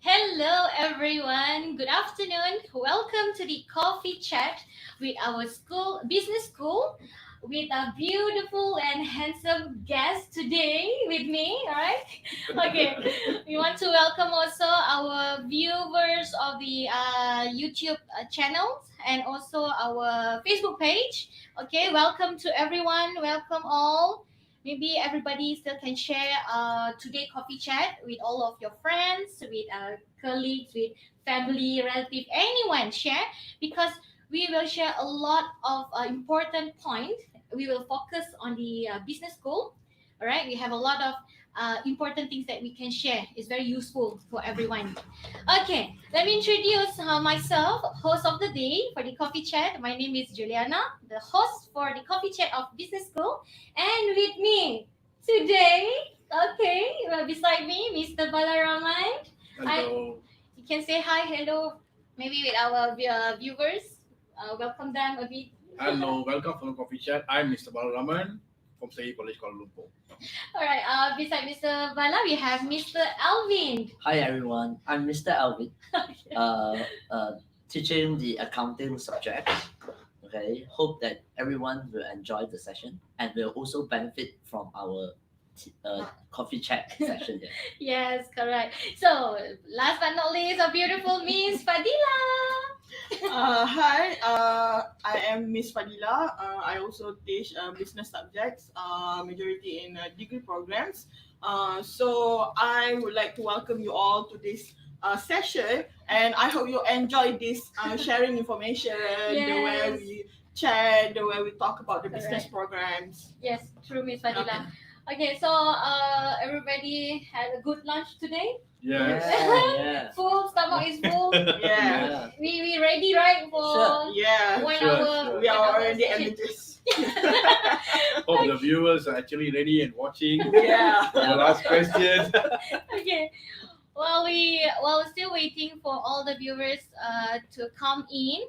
Hello, everyone. Good afternoon. Welcome to the coffee chat with our business school, with a beautiful and handsome guest today with me. All right. Okay. We want to welcome also our viewers of the YouTube channel and also our Facebook page. Okay. Welcome to everyone. Welcome all. Maybe everybody still can share today coffee chat with all of your friends, with colleagues, with family, relative, anyone share, because we will share a lot of important point. We will focus on the business school. All right, we have a lot of important things that we can share. It's very useful for everyone. Okay, let me introduce myself, host of the day for the coffee chat. My name is Juliana, the host for the coffee chat of business school, and with me today, okay, beside me, Mr. Balaraman. Hello. You can say hi, hello, maybe with our viewers. Welcome them a bit. Hello, welcome to the coffee chat. I'm Mr. Balaraman from Sayi College, Kuala Lumpur. All right. Beside Mr. Bala, we have Mr. Alvin. Hi everyone, I'm Mr. Alvin, Okay. teaching the accounting subject. Okay, hope that everyone will enjoy the session and will also benefit from our coffee chat session here. Yes, correct. So, last but not least, a beautiful Miss Fadila. Hi, I am Miss Fadila. I also teach business subjects, majority in degree programs. So I would like to welcome you all to this session, and I hope you enjoy this sharing information, the way Yes. we chat, the way we talk about the business Correct. programs. Yes, true, Miss Fadila. Okay. Okay, so everybody had a good lunch today. Yes. Yeah. Full stomach is full. Yeah, We ready, right, for Sure. yeah. one Sure, hour? sure. We are 1 hour already session. energized. Hope the viewers are actually ready and watching. Yeah. The last question. Okay. While we're still waiting for all the viewers to come in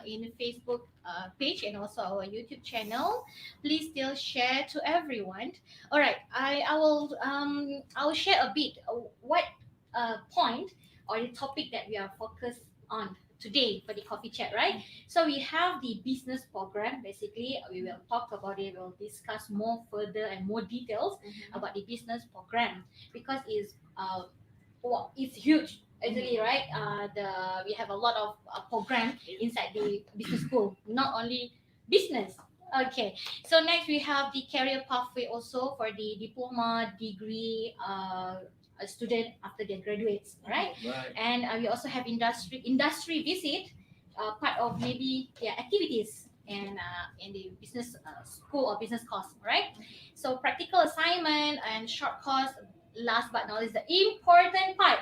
the Facebook page and also our YouTube channel, please still share to everyone. All right, I will share a bit what point or the topic that we are focused on today for the coffee chat, right? So we have the business program. Basically, we will talk about it. We'll discuss more further and more details about the business program because it's huge actually, right? We have a lot of program inside the business school, not only business. Okay, so next we have the career pathway also for the diploma degree a student after they graduates, right? Right. And we also have industry visit, part of maybe activities and in the business school or business course, right? So practical assignment and short course. Last but not least, the important part,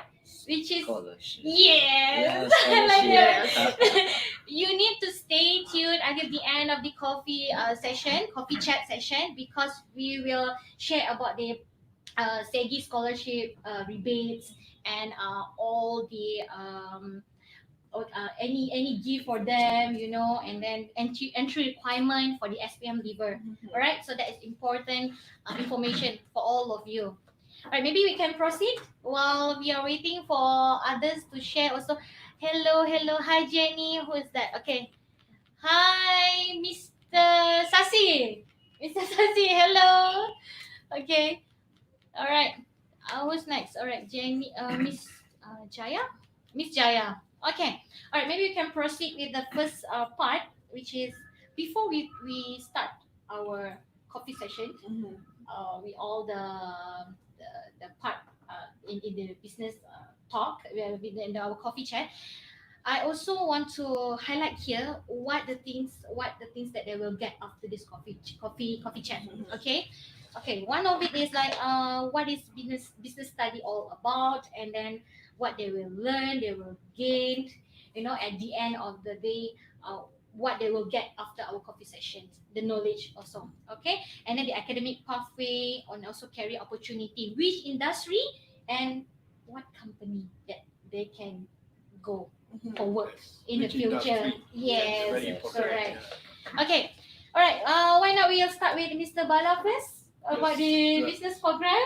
which is Scholarship. yes. Yeah, Like scholarship. that. You need to stay tuned until the end of the coffee chat session, because we will share about the SEGI scholarship rebates and all the any gift for them, and then entry requirement for the SPM lever. All right, so that is important information for all of you. Right, maybe we can proceed while we are waiting for others to share also. Hello, hello. Hi, Jenny. Who is that? Okay. Hi, Mr. Sasi. Mr. Sasi, hello. Okay. All right. Who's next? All right, Jenny. Miss Jaya. Miss Jaya. Okay. All right. Maybe we can proceed with the first part, which is before we start our coffee session. Mhm. With all the, the part in the business talk in our coffee chat. I also want to highlight here what the things that they will get after this coffee chat. Okay, okay. One of it is like what is business study all about, and then what they will learn, they will gain. At the end of the day, what they will get after our coffee sessions, the knowledge also. Okay, and then the academic pathway, and also career opportunity, which industry and what company that they can go for work in the Which future. industry? Yes, Very important. correct. Yeah. Okay, all right. Why not we'll start with Mr. Bala first about the Yes. business program.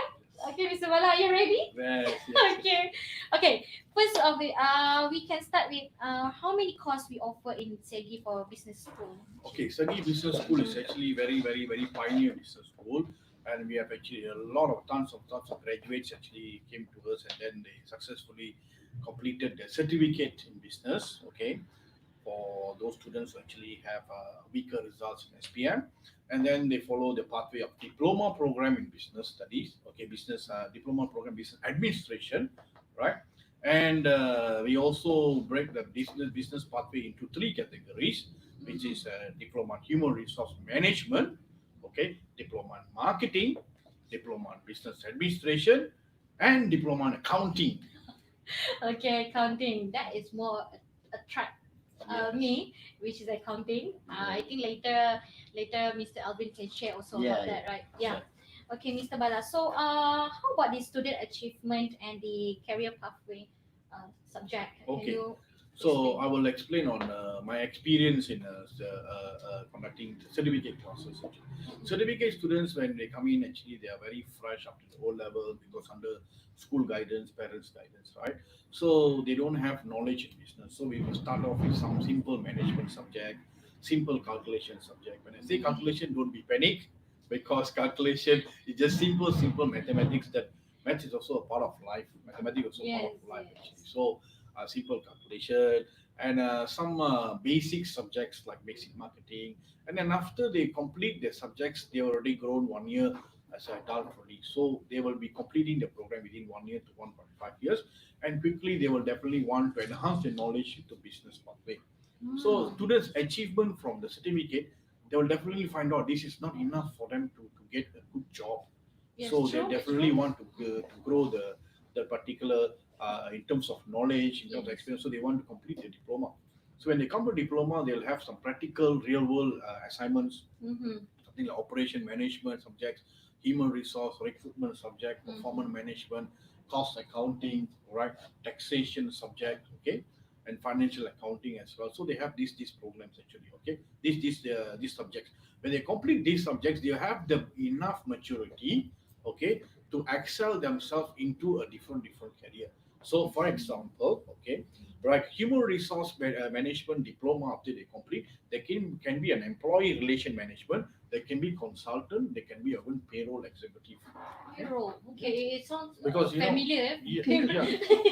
Okay, Mr. Bala, are you ready? Yes, yes. Okay, okay. First of it, we can start with how many courses we offer in Segi for business school. Okay, Sagi Business School is actually very, very, very pioneer business school, and we have actually a lot of tons of graduates actually came to us, and then they successfully completed their certificate in business. Okay, for those students who actually have weaker results in SPM, and then they follow the pathway of diploma program in business studies. Okay, business diploma program business administration, right? And we also break the business pathway into three categories, which is diploma in human resource management, okay, diploma in marketing, diploma in business administration, and diploma in accounting. Okay, accounting. That is more attract me, which is accounting. I think later Mr. Alvin can share also Yeah, about that, yeah, right? Yeah. sure. Okay, Mr. Bala. So, how about the student achievement and the career pathway subject? Can Okay. you So explain? I will explain on my experience in conducting certificate classes. Certificate students, when they come in, actually they are very fresh up to the O level because under school guidance, parents guidance, right? So they don't have knowledge in business. So we will start off with some simple management subject, simple calculation subject. When I say calculation, don't be panic because calculation is just simple mathematics. That math is also a part of life. Mathematics also part Yes, of life yes. actually. So simple calculation, and some basic subjects like basic marketing. And then after they complete their subjects, they already grown 1 year as an adult already. So they will be completing the program within 1 year to 1.5 years. And quickly they will definitely want to enhance their knowledge into business pathway. So Hmm. students' achievement from the certificate, they will definitely find out this is not enough for them to get a good job. Yes, So they true, definitely true. want to grow the particular in terms of knowledge, in terms of Yes. experience. So they want to complete the diploma. So when they come to diploma, they'll have some practical, real world assignments, Mm-hmm. something like operation management subjects, human resource recruitment subject, performance management, cost accounting, right, taxation subject, okay, and financial accounting as well. So they have these programs actually, okay, these subjects. When they complete these subjects, they have the enough maturity, okay, to excel themselves into a different career. So, for example, okay, right, human resource management diploma after they complete, they can be an employee relation management, they can be consultant, they can be even payroll executive. Okay? Payroll. Okay, it sounds Because familiar. yeah,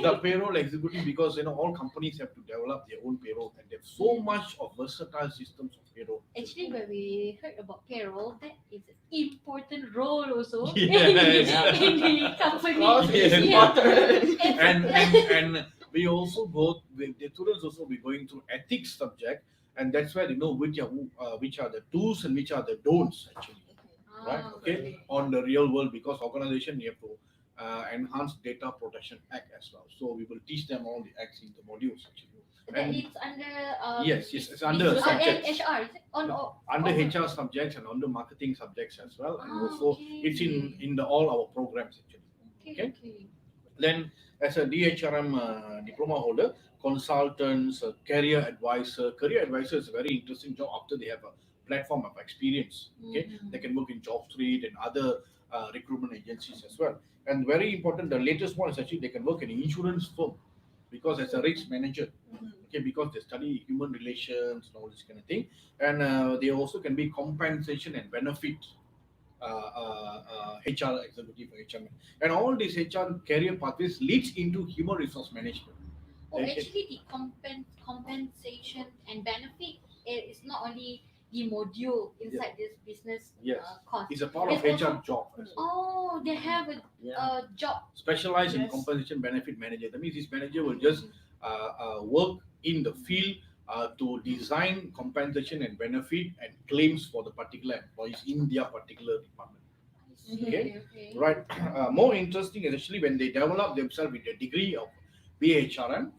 the payroll executive, because all companies have to develop their own payroll, and there's so much of versatile systems of payroll. Actually, when we heard about payroll, that is an important role also Yes. in the company. Course is Yeah. important. And we also go with the students also be going through ethics subject, and that's where they know which are the do's and which are the don'ts actually, right? Ah, Okay, okay. on the real world, because organization you have to enhance data protection act as well. So we will teach them all the acts in the modules actually. That And is under yes, it's under and subjects. HR, is it? On Under on- HR subjects and under marketing subjects as well, and Ah, also it's in the all our programs actually. okay, Okay. okay. Then, as a DHRM diploma holder, consultants, career advisor. Career advisor is a very interesting job after they have a platform of experience. Okay, Mhm. they can work in job street and other recruitment agencies as well. And very important, the latest one is actually they can work in an insurance firm because as a risk manager, okay, because they study human relations and all this kind of thing, and they also can be compensation and benefit HR executive or HR, and all these HR career pathways leads into human resource management. Oh, Okay. actually, the compensation and benefit is not only the module inside this business Yes. course. It's a part of It's HR also- job as well. Oh, they have Yeah. a job. Specialized in Yes. compensation benefit manager. That means this manager will just work in the field to design compensation and benefit and claims for the particular employees in their particular department. I see. Okay. Okay. Right. More interesting is actually when they develop themselves with a degree of BHRM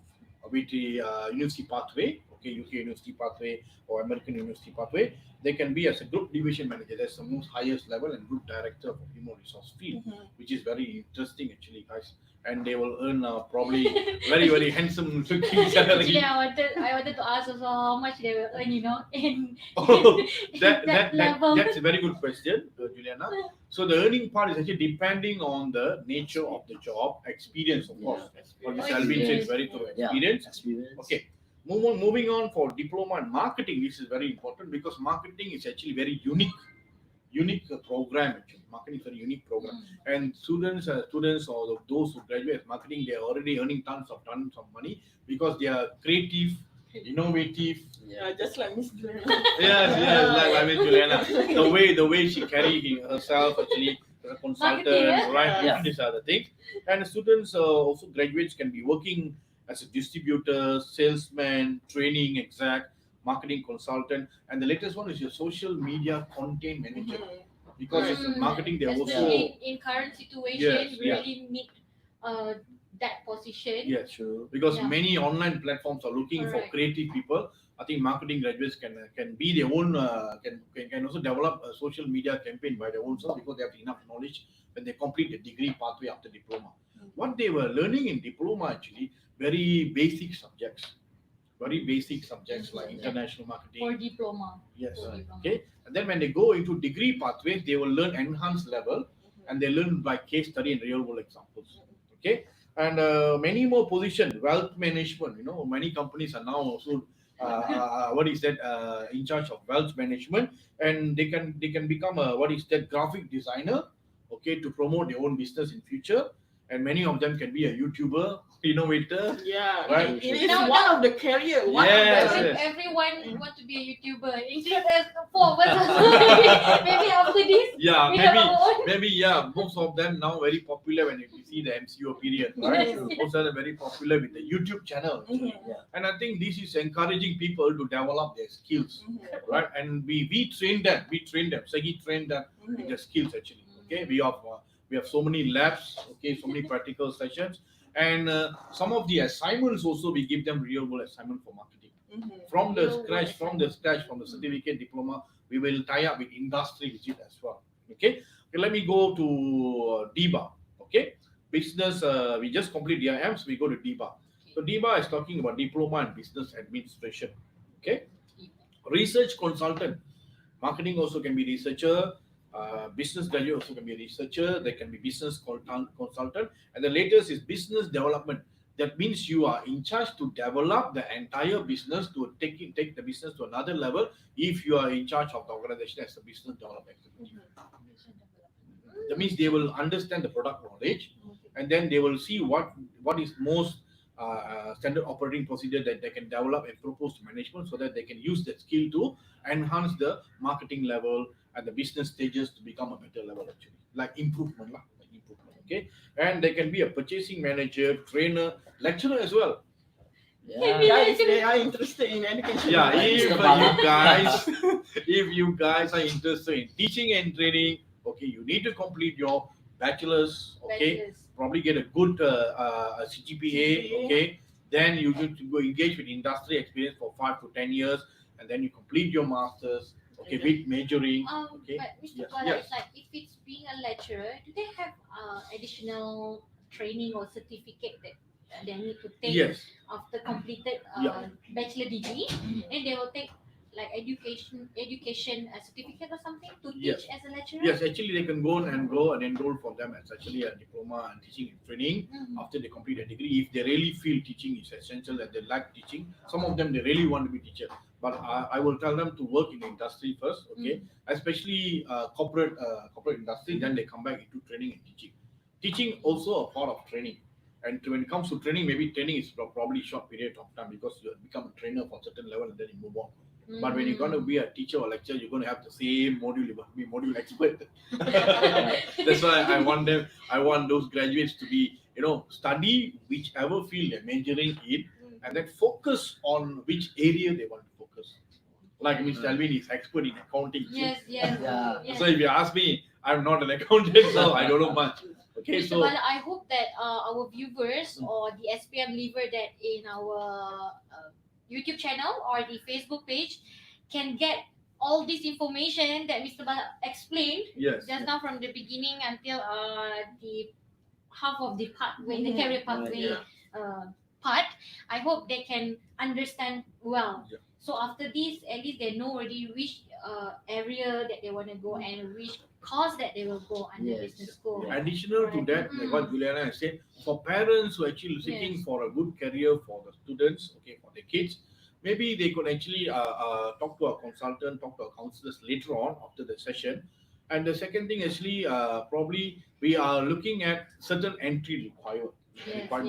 with the university pathway, okay, UK university pathway or American university pathway, they can be as a group division manager. That's the most highest level, and group director of human resource field, which is very interesting actually, guys. And they will earn probably very handsome looking Actually, salary. I wanted to ask also how much they will earn, in Oh, in that level. that's a very good question, Juliana. So the earning part is actually depending on the nature of the job, experience, of course. What Mr. Alvin says, very true, Yeah. experience. Experience. Okay. Moving on for diploma in marketing. This is very important because marketing is actually very unique program. Actually, marketing is a very unique program, and students or those who graduate as marketing, they are already earning tons of money because they are creative, innovative. Yeah. Just like Miss Juliana. Yes, like Miss Juliana. The way she carry herself actually as a consultant, Marketing, yeah? right? Yeah. These are the things. And students also graduates can be working as a distributor, salesman, training exec, marketing consultant, and the latest one is your social media content manager. Because it's Mm, marketing, they especially also in current situation, Yes, we yeah. really need that position. yes, True. because Yeah. many online platforms are looking for Correct. creative people. I think marketing graduates can be their own can also develop a social media campaign by their own self because they have enough knowledge when they complete the degree pathway after diploma. What they were learning in diploma actually very basic subjects, like Mhm. international For marketing. diploma. Yes. For diploma. Okay. And then when they go into degree pathways, they will learn enhanced level and they learn by case study and real world examples. Okay. And many more positions, wealth management. Many companies are now also what is that in charge of wealth management, and they can become a what is that graphic designer, okay, to promote their own business in future. And many of them can be a YouTuber, innovator. Yeah, Right. it is Now- one of the career. One Yes, of the, yes. Everyone want to be a YouTuber, include us four of us also. Maybe after this, Yeah, we have maybe our own. maybe yeah. Most of them now very popular when you see the MCO period, right? Yes. Most of them very popular with the YouTube channel, and I think this is encouraging people to develop their skills, right? And we train them. Sagi trained them with their skills actually. Okay, we have so many labs. Okay, so many practical sessions, and some of the assignments also we give them real world assignment for marketing from the scratch, from the certificate diploma. We will tie up with industry visit as well. Okay, let me go to DIBA. Okay, business. We just complete DIMs. We go to DIBA. So DIBA is talking about diploma in business administration. Okay, research consultant. Marketing also can be researcher. Business graduate also can be a researcher. They can be business consultant. And the latest is business development. That means you are in charge to develop the entire business to take the business to another level. If you are in charge of the organization as a business development executive, that means they will understand the product knowledge, and then they will see what is most standard operating procedure that they can develop and propose to management so that they can use that skill to enhance the marketing level and the business stages to become a better level actually, like improvement lah, okay. And they can be a purchasing manager, trainer, lecturer as well. Yeah. yeah, if they are interested in education. Yeah, Like if Mr. Bala. you guys are interested in teaching and training, okay, you need to complete your bachelor's, okay, Bachelor's. probably get a good CGPA, okay. Then you need to go engage with industry experience for 5 to 10 years, and then you complete your masters, okay, with majoring, okay. But Mr. Yes, Bala, yes. it's like if it's being a lecturer, do they have additional training or certificate that they need to take Yes, after completed Yeah. bachelor degree? And they will take like education certificate or something to Yes. teach as a lecturer? Yes, actually they can go and go and enroll for them as actually a diploma and teaching and training Mhm. after they complete a degree. If they really feel teaching is essential and they like teaching, some of them they really want to be teacher. But I will tell them to work in the industry first, okay? Especially corporate industry. Then they come back into training and teaching. Teaching also a part of training. And when it comes to training, maybe training is probably short period of time because you become a trainer for a certain level and then you move on. But when you're going to be a teacher or lecturer, you're going to have the same module. You must be module expert. That's why I want them. I want those graduates to be, study whichever field they're majoring in, and then focus on which area they want to focus. Like Mr. Alvin is expert in accounting. Yes, yes, Yeah. yes. So if you ask me, I'm not an accountant, so I don't know much. Okay, Mr. so Bala, I hope that our viewers or the SPM leaver that in our YouTube channel or the Facebook page can get all this information that Mr. Bala explained yes, just now from the beginning until the half of the pathway, the career pathway Yeah. part. I hope they can understand well. Yeah. So after this, at least they know already which area that they want to go and which course that they will go under Yes. business school. Yeah. additional to that, like what Juliana has said, for parents who are actually seeking Yes. for a good career for the students, okay, for their kids, maybe they could actually talk to a consultant, talk to a counselors later on after the session. And the second thing, actually, probably we are looking at certain entry requirement.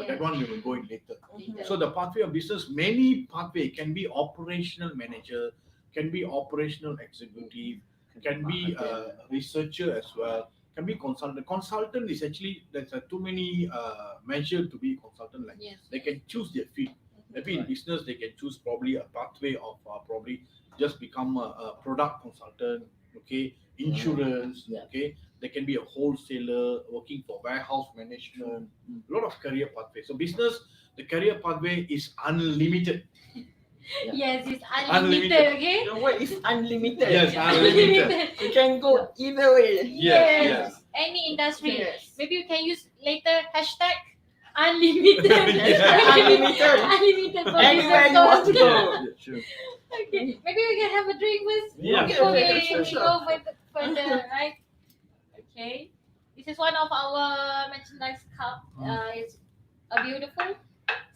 That one we will go in later. So the pathway of business, many pathway can be operational manager, can be operational executive, can be a researcher as well, can be consultant. Consultant is actually there's too many measure to be consultant. Like Yes. they can choose their field. Maybe in business they can choose probably a pathway of probably just become a product consultant. Okay, insurance. Yeah. Okay, they can be a wholesaler working for warehouse management. A lot of career pathway. So business, the career pathway is unlimited. Yes, it's Unlimited. unlimited, okay? The word is unlimited. Yes, unlimited. You can go either way. Yes. Any industry. Yes. Maybe you can use later hashtag unlimited. Yeah. Unlimited. Unlimited for Anywhere business you want to course. go. Sure. Okay, maybe we can have a drink first Yeah. before Okay, we sure. go further, right? Okay. This is one of our merchandise cup. It's a beautiful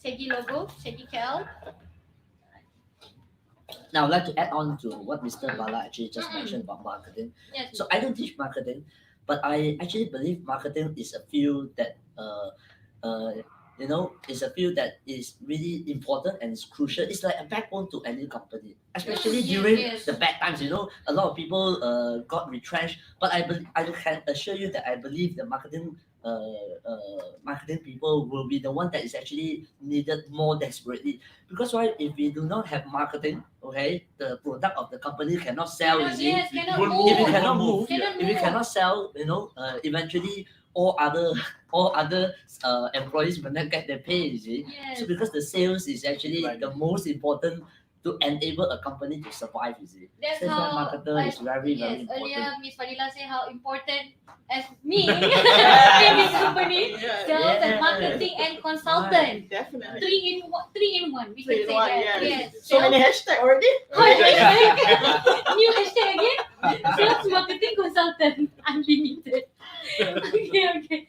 Segi logo, Segi KL. Now, I'd like to add on to what Mr. Bala actually just mentioned about marketing. Yes. So I don't teach marketing, but I actually believe marketing is a field that is a field that is really important and it's crucial. It's like a backbone to any company, especially Yes, during yes. the bad times. A lot of people got retrenched, but I can assure you that I believe the marketing people will be the one that is actually needed more desperately. Because why? If we do not have marketing, okay, the product of the company cannot sell. You see, Yes, cannot It won't move. if it It cannot won't move, Cannot if it move. cannot sell, eventually all other employees will not get their pay. You see, Yes. so because the sales is actually Right. the most important to enable a company to survive. You see, That's that's why how marketer is very yes, important. earlier Miss Fadila said how important as me in this company, Yes. sales and Yes. marketing and consultant. Definitely. Three in one. We Three can in say one, that. yes. Yes. So many hashtag already. New hashtag again. Sales marketing consultant unlimited. Okay.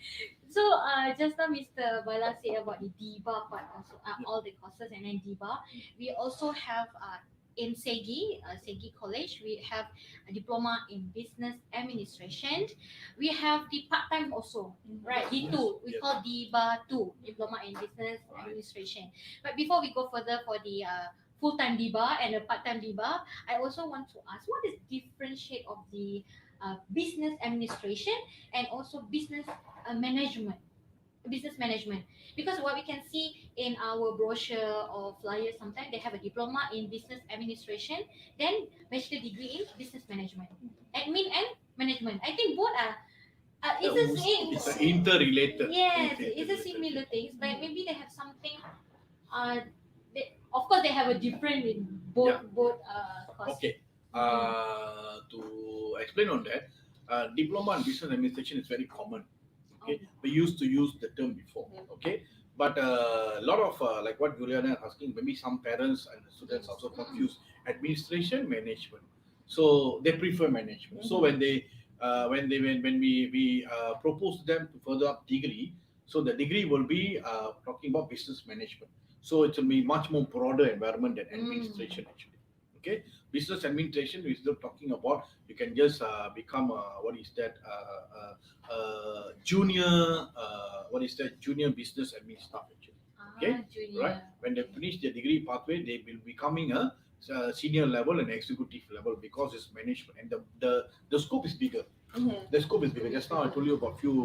So just now Mr. Bala said about the DIBA part also, all the courses and then DIBA. We also have in Segi College, we have a diploma in business administration. We have the part-time also, right? D2, we Yes. call DIBA 2, diploma in business administration. But before we go further for the full-time DIBA and the part-time DIBA, I also want to ask what is differentiate of the business administration and also business management, because what we can see in our brochure or flyer, sometimes they have a diploma in business administration, then bachelor degree in business management, admin and management. I think both are It's interrelated. yes, it's a similar things, but maybe they have something of course they have a different in both courses. Okay. To explain on that, diploma in business administration is very common. Okay, we used to use the term before. Okay, But a lot of like what Juliana is asking, maybe some parents and students also confuse administration management. So they prefer management. So when we propose to them to further up degree, so the degree will be talking about business management. So it will be much more broader environment than administration actually. Okay, business administration is still talking about you can just become what is that junior what is that junior business admin staff actually. Okay, Junior. right? When they finish their degree pathway, they will becoming a senior level and executive level because it's management and the scope is bigger. Mhm. The scope is bigger. Just now I told you about few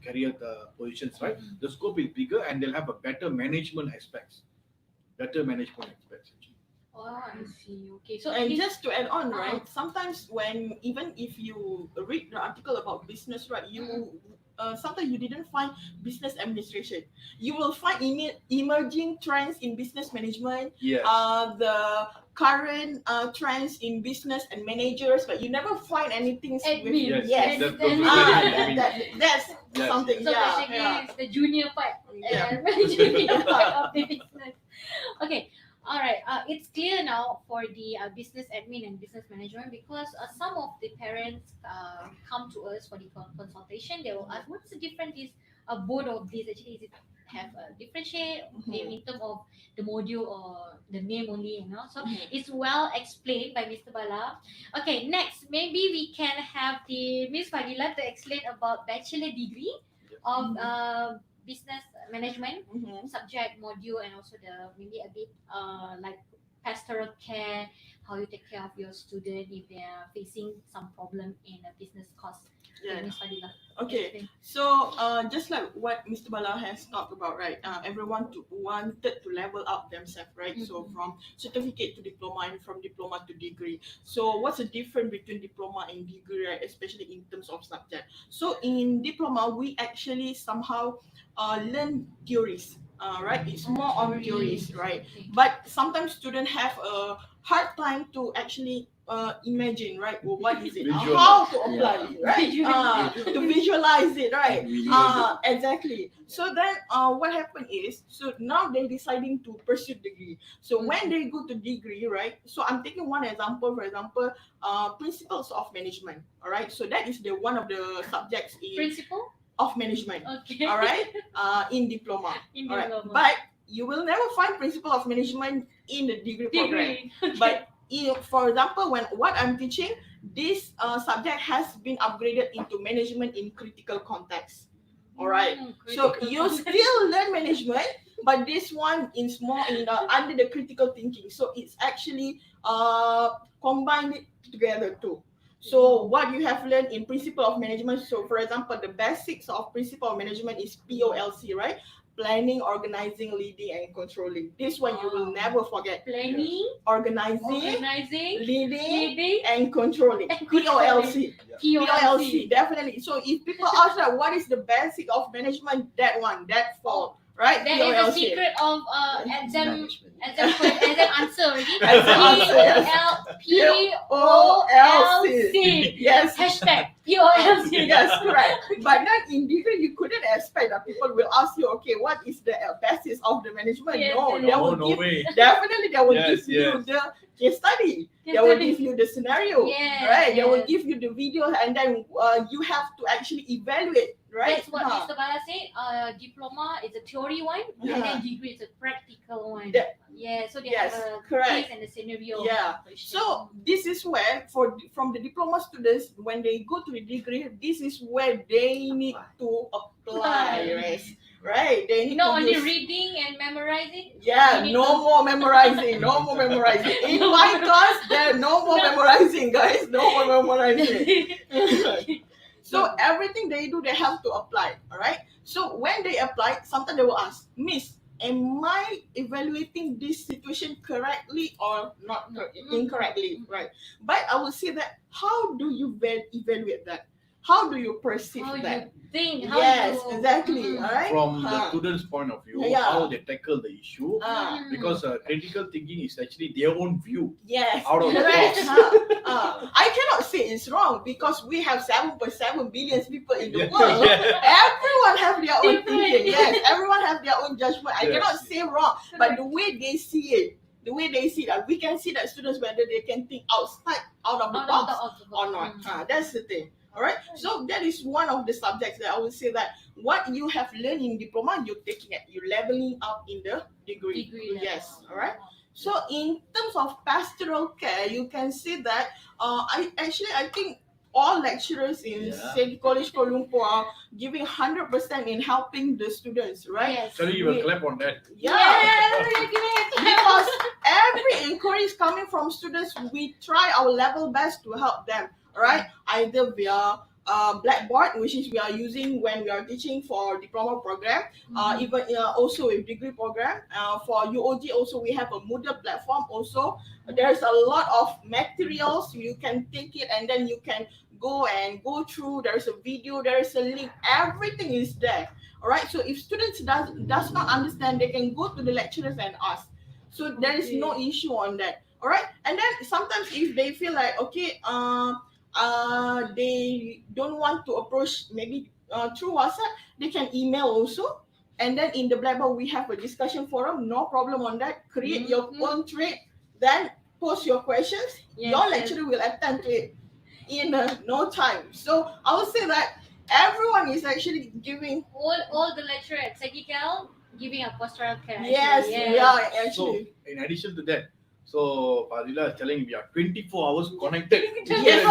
career positions, right? The scope is bigger and they'll have a better management aspects. Better management aspects actually. Oh, I see. Okay, so And this- just to add on, right? Sometimes when even if you read the article about business, right, you sometimes you didn't find business administration. You will find emerging trends in business management, Yes. the current trends in business and managers, but you never find anything Admin. with Yes, yes. that's Admin. perfectly Ah, fine. I mean, that's yes, something. so Yeah, basically yeah. it's the junior part Yeah. junior part of the business. Okay. All right. It's clear now for the business admin and business management because some of the parents come to us for the consultation. They will ask, "What's the difference? Is both of these actually is it have a differentiate in terms of the module or the name only? You know." So it's well explained by Mr. Bala. Okay. Next, maybe we can have the Miss Fadila to explain about bachelor degree of business management Mhm. subject module and also the maybe a bit like pastoral care, how you take care of your student if they are facing some problem in a business course. Yeah. Miss Fadila. Okay. explain. So, just like what Mr. Bala has talked about, right? Everyone wanted to level up themselves, right? So from certificate to diploma and from diploma to degree. So, what's the difference between diploma and degree, right? Especially in terms of subject. So, in diploma, we actually somehow learn theories. Right? It's more on theories, right? Okay. But sometimes students have a hard time to actually imagine, right? Well, what is it? Visualize. How to apply it, right? Visualize. To visualize it, right? Really Exactly. So then, what happened is, so now they're deciding to pursue degree. So when they go to degree, right? So I'm taking one example. For example, principles of management. All right. So that is the one of the subjects in Principle. of management. Okay. All right. In diploma. In All right. diploma. But you will never find principle of management in the degree program. Degree. Okay. But for example, when what I'm teaching, this subject has been upgraded into management in critical context. All right. So critical you context. still learn management, but this one is more in under the critical thinking. So it's actually combined it together too. So what you have learned in principle of management. So for example, the basics of principle of management is POLC, right? Planning, organizing, leading, and controlling. This one you will Wow. never forget. Planning, Organizing, organizing, leading, leading, and controlling. and controlling. POLC. POLC. Definitely. So if people ask like, what is the basic of management, that one, that fall, right? That is the secret of exam management. exam answer already. Exam answer, yes. POLC. Yes. Hashtag POLC. Yes, correct. But then in degree, you couldn't expect that people will ask you, okay, what is the basis of the management? Yes, No, yes. they No, will no give, way. definitely they will Yes, give you yes. the case study. Case They will study. give you the scenario, Yes, right? They will yes. give you the video, and then you have to actually evaluate, right? That's what Huh. Mr. Bala said. Diploma is a theory one, and then Uh-huh. degree is a practical one. That- Yeah, so they yes, have a correct. case and a scenario. Yeah. So this is where, from the diploma students, when they go to the degree, this is where they need to apply, right? They need not to only use- reading and memorizing. Yeah, You need no to- more memorizing, no more memorizing. In my class, there no more memorizing, guys, no more memorizing. So everything they do, they have to apply. All right. So when they apply, sometimes they will ask, Miss, am I evaluating this situation correctly or not incorrectly? Right. But I will say that how do you evaluate that? How do you perceive How that? you think? How Yes, you, exactly. All right. From the Huh. student's point of view, Yeah. how they tackle the issue. Ah, Because critical thinking is actually their own view yes. out of the Correct. box. I cannot say it's wrong because we have 7.7 billion people in the Yeah. world. Yeah. everyone have their own Different. thinking. Yes, everyone have their own judgment. I Yes. cannot say wrong, but the way they see it, we can see that students whether they can think out of the box or not. That's the thing. All right. So that is one of the subjects that I would say that what you have learned in diploma, you're taking it, you're leveling up in the degree. Degree Yes. All right. So in terms of pastoral care, you can see that I think all lecturers in Yeah. Segi College Kuala Lumpur are giving 100% in helping the students, right? Yes. Sorry, you will clap on that. Yeah. Yes, give it. Because every inquiry is coming from students, we try our level best to help them, right? Either via Blackboard, which is we are using when we are teaching for diploma program, even also with degree program. For UOG also we have a Moodle platform also. There's a lot of materials, you can take it and then you can go through. There's a video, there's a link, everything is there. All right, so if students does not understand, they can go to the lecturers and ask. So there is no issue on that. All right, and then sometimes if they feel like okay, they don't want to approach maybe through WhatsApp, they can email also. And then in the Blackboard we have a discussion forum, no problem on that. Create your own thread, then post your questions. Yes, Your yes. lecturer will attend to it in no time. So I would say that everyone is actually giving. All the lecturer at Segical giving a pastoral care. Yes, actually. we are So, actually. in addition to that, so Fadila is telling we are 24 hours connected. Yes,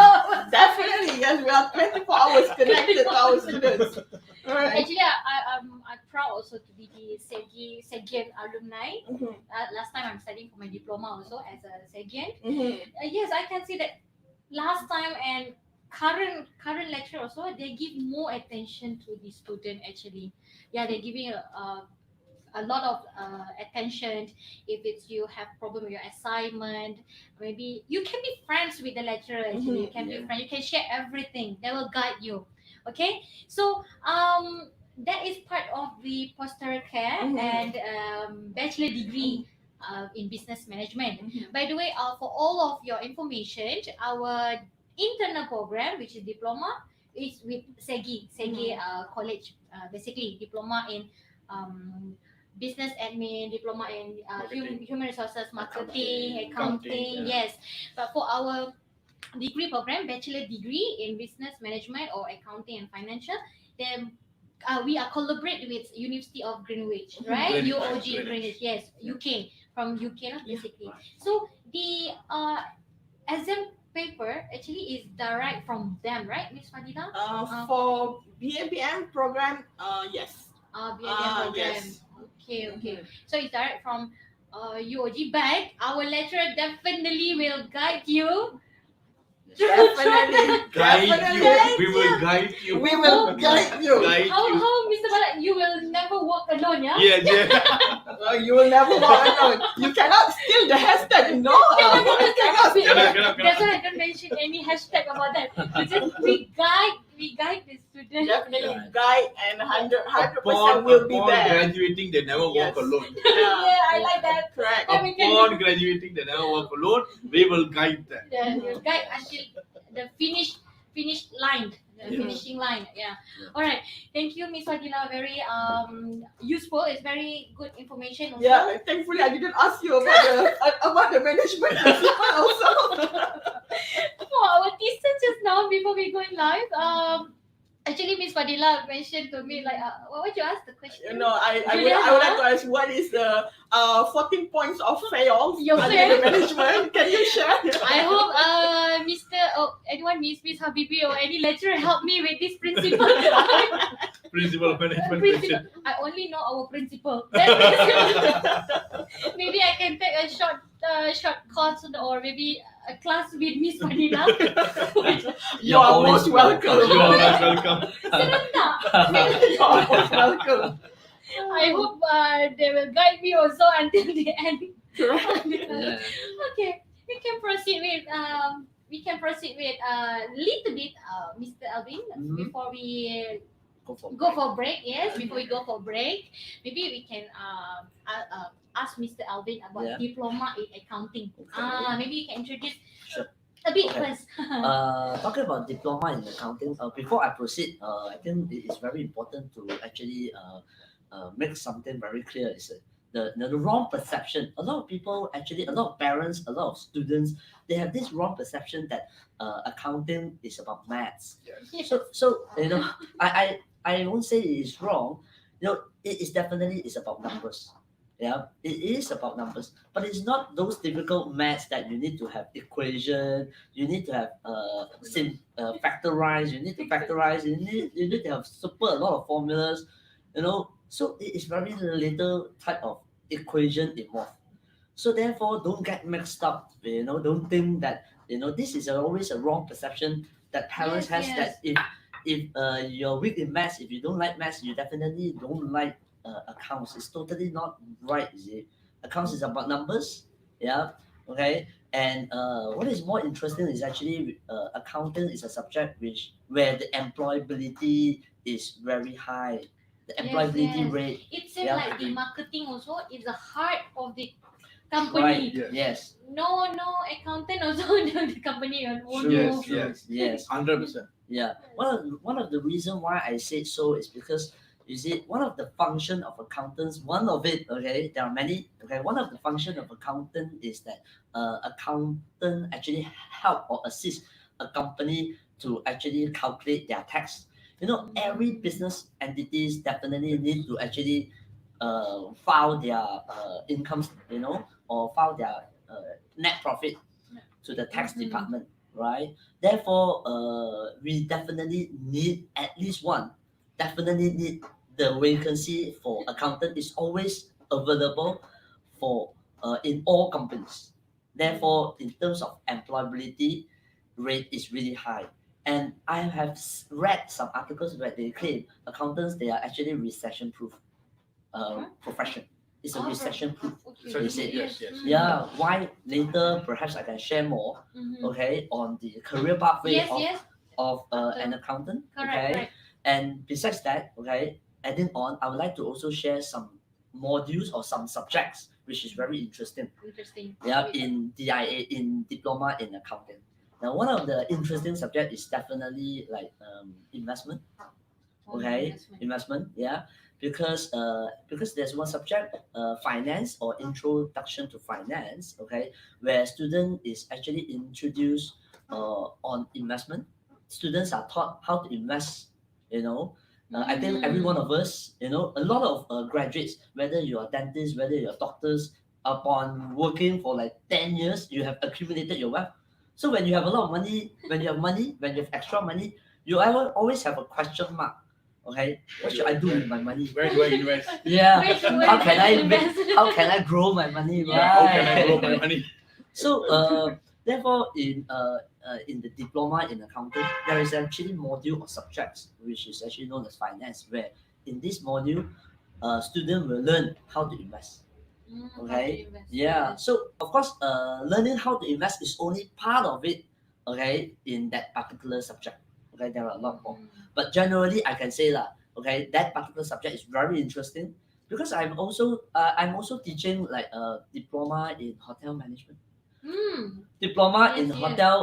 definitely. Yes, we are 24 hours connected to our students. All right. Actually, I'm proud also to be the Segian alumni. Mhm, Last time I'm studying for my diploma also as a Segian. mhm. Yes, I can see that last time and current lecturer also, they give more attention to the student actually. Yeah, they're giving a lot of attention. If it's you have problem with your assignment, maybe you can be friends with the lecturer actually. You can be Yeah. friends, you can share everything, they will guide you. Okay, so that is part of the pastoral care and bachelor degree in business management. By the way, for all of your information, our internal program, which is diploma, is with Segi College. Basically, diploma in business admin, diploma in Marketing. human resources, marketing, accounting. Accounting, Yes, but for our degree program, bachelor degree in business management or accounting and financial, then we are collaborate with University of Greenwich, right? Greenwich, UOG Greenwich. Greenwich, yes, UK, from UK, no, Yeah. basically. So the exam paper actually is direct from them, right, Miss Fadila? For BABM program, yes. BABM program. Yes. Okay. So it's direct from UOG, but our lecturer definitely will guide you. Definitely. Guide Definitely. you. We will guide you. We will guide you. Guide How, you. Mr. Balat, you will never walk alone, yeah? Yes, yes. You will never walk alone. You cannot steal the hashtag, no. You cannot steal it. Cannot. That's why I don't mention any hashtag about that. It's just we guide the student. Definitely Right. guide and 100% Upon will be there. graduating, they never Yes. walk alone. Yeah, I like that. Correct. Then we can Upon graduating, they never walk alone. We will guide them. we'll guide until the finished line. The Yeah. finishing line. Yeah. Yeah. All right. Thank you, Miss Fadila. Very useful. It's very good information also. Yeah, thankfully I didn't ask you about the management principle also. For our teacher just now before we going live, actually Miss Fadila mentioned to me like what would you ask the question? You know, I Juliana? would like to ask what is the 14 points of fails Your under fail? the management? Can you share? I hope Mr. Anyone Miss Habibi or any lecturer help me with this principle. Principal of management Principal. section. I only know our principal. That's principal. Maybe I can take a short course or maybe a class with Miss Fadila. You are always most welcome. You are most welcome. Senang. You are most welcome. I hope they will guide me also until the end. Yeah. Okay, we can proceed with little bit Mr. Alvin Mhm. before we Go go for break. Yes, before we go for break, maybe we can ask Mr. Alvin about Yeah. diploma in accounting. Okay. Maybe you can introduce Sure. A bit Okay. first. Talking about diploma in accounting, before I proceed, I think it is very important to actually make something very clear. Is the wrong perception. A lot of people actually, a lot of parents, a lot of students, they have this wrong perception that accounting is about maths. Yes. So I won't say it is wrong. It is definitely is about numbers. Yeah, it is about numbers, but it's not those difficult maths that you need to have equation, you need to have factorize, you need to factorize, you need to have super a lot of formulas, So it is very little type of equation involved. So therefore, don't get mixed up. Don't think that this is always a wrong perception that parents Yes, has yes. that if you're weak in maths, if you don't like maths, you definitely don't like accounts. It's totally not right. You see, accounts is about numbers. Yeah. Okay. And what is more interesting is actually accounting is a subject where the employability is very high. The Yes, employability yes. rate. It seems Yeah. like the marketing also is the heart of the Right. company. Yes. Yes. No accountant also know the company on own. Yes, also. yes. Yes. 100%. Yeah. One of the reason why I said so is because you see one of the function of accountants, one of it, okay, there are many, okay, one of the function of accountant is that accountant actually help or assist a company to actually calculate their tax. Every business entities definitely need to actually file their incomes, or file their net profit to the tax Mhm. department, right? Therefore, we definitely need at least one. Definitely need the vacancy for accountant is always available for in all companies. Therefore, in terms of employability rate is really high. And I have read some articles where they claim accountants they are actually recession proof profession. It's a Oh, recession proof. Okay. So Is it? yes, yes. Yeah, why later perhaps I can share more, Mhm. okay, on the career pathway Yes, of, yes. of an accountant. Correct, Okay. correct. And besides that, okay, adding on, I would like to also share some modules or some subjects which is very interesting. Interesting. Yeah, in DIA, in diploma in accounting. Now, one of the interesting subject is definitely like investment. Oh, Okay, investment. investment, yeah, because there's one subject, finance or introduction to finance, okay, where student is actually introduced on investment. Students are taught how to invest. I think every one of us, a lot of graduates, whether you're dentists, whether you're doctors, upon working for like 10 years, you have accumulated your wealth. So when you have a lot of money, when you have extra money, you always have a question mark. Okay, what should I do with my money? Where do I invest? Yeah, Where should how can I invest? how can I grow my money? Yeah. How can I grow Right. my money? So therefore in the diploma in accounting, there is actually module or subjects which is actually known as finance, where in this module, student will learn how to invest. Mm, how to Okay. invest. Yeah. So of course, learning how to invest is only part of it. Okay, in that particular subject. Okay, there are a lot more. Mm. But generally, I can say that okay, that particular subject is very interesting because I'm also teaching like a diploma in hotel management, Mm. diploma in Yes, yes. hotel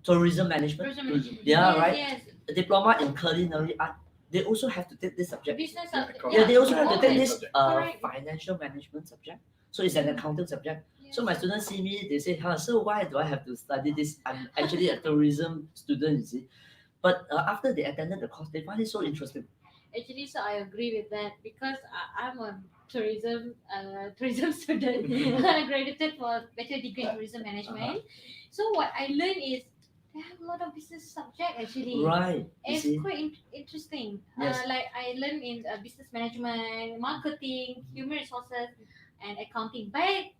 tourism management, Tourism management. Yeah, Yes, right. Yes. a diploma in culinary art. They also have to take this subject. Business. Yeah, subject. Yeah, they also have to all take that. this subject. Correct. financial management subject. So it's an accounting subject. So my Yes. students see me, they say, so why do I have to study this? I'm actually a tourism student, you see. But after they attended the course, they find it so interesting. Actually, so I agree with that because I'm a tourism student. I graduated for bachelor degree in tourism management. So what I learned is they have a lot of business subject actually. Right. You It's see? quite interesting. Yes. Like I learned in business management, marketing, human resources, and accounting. But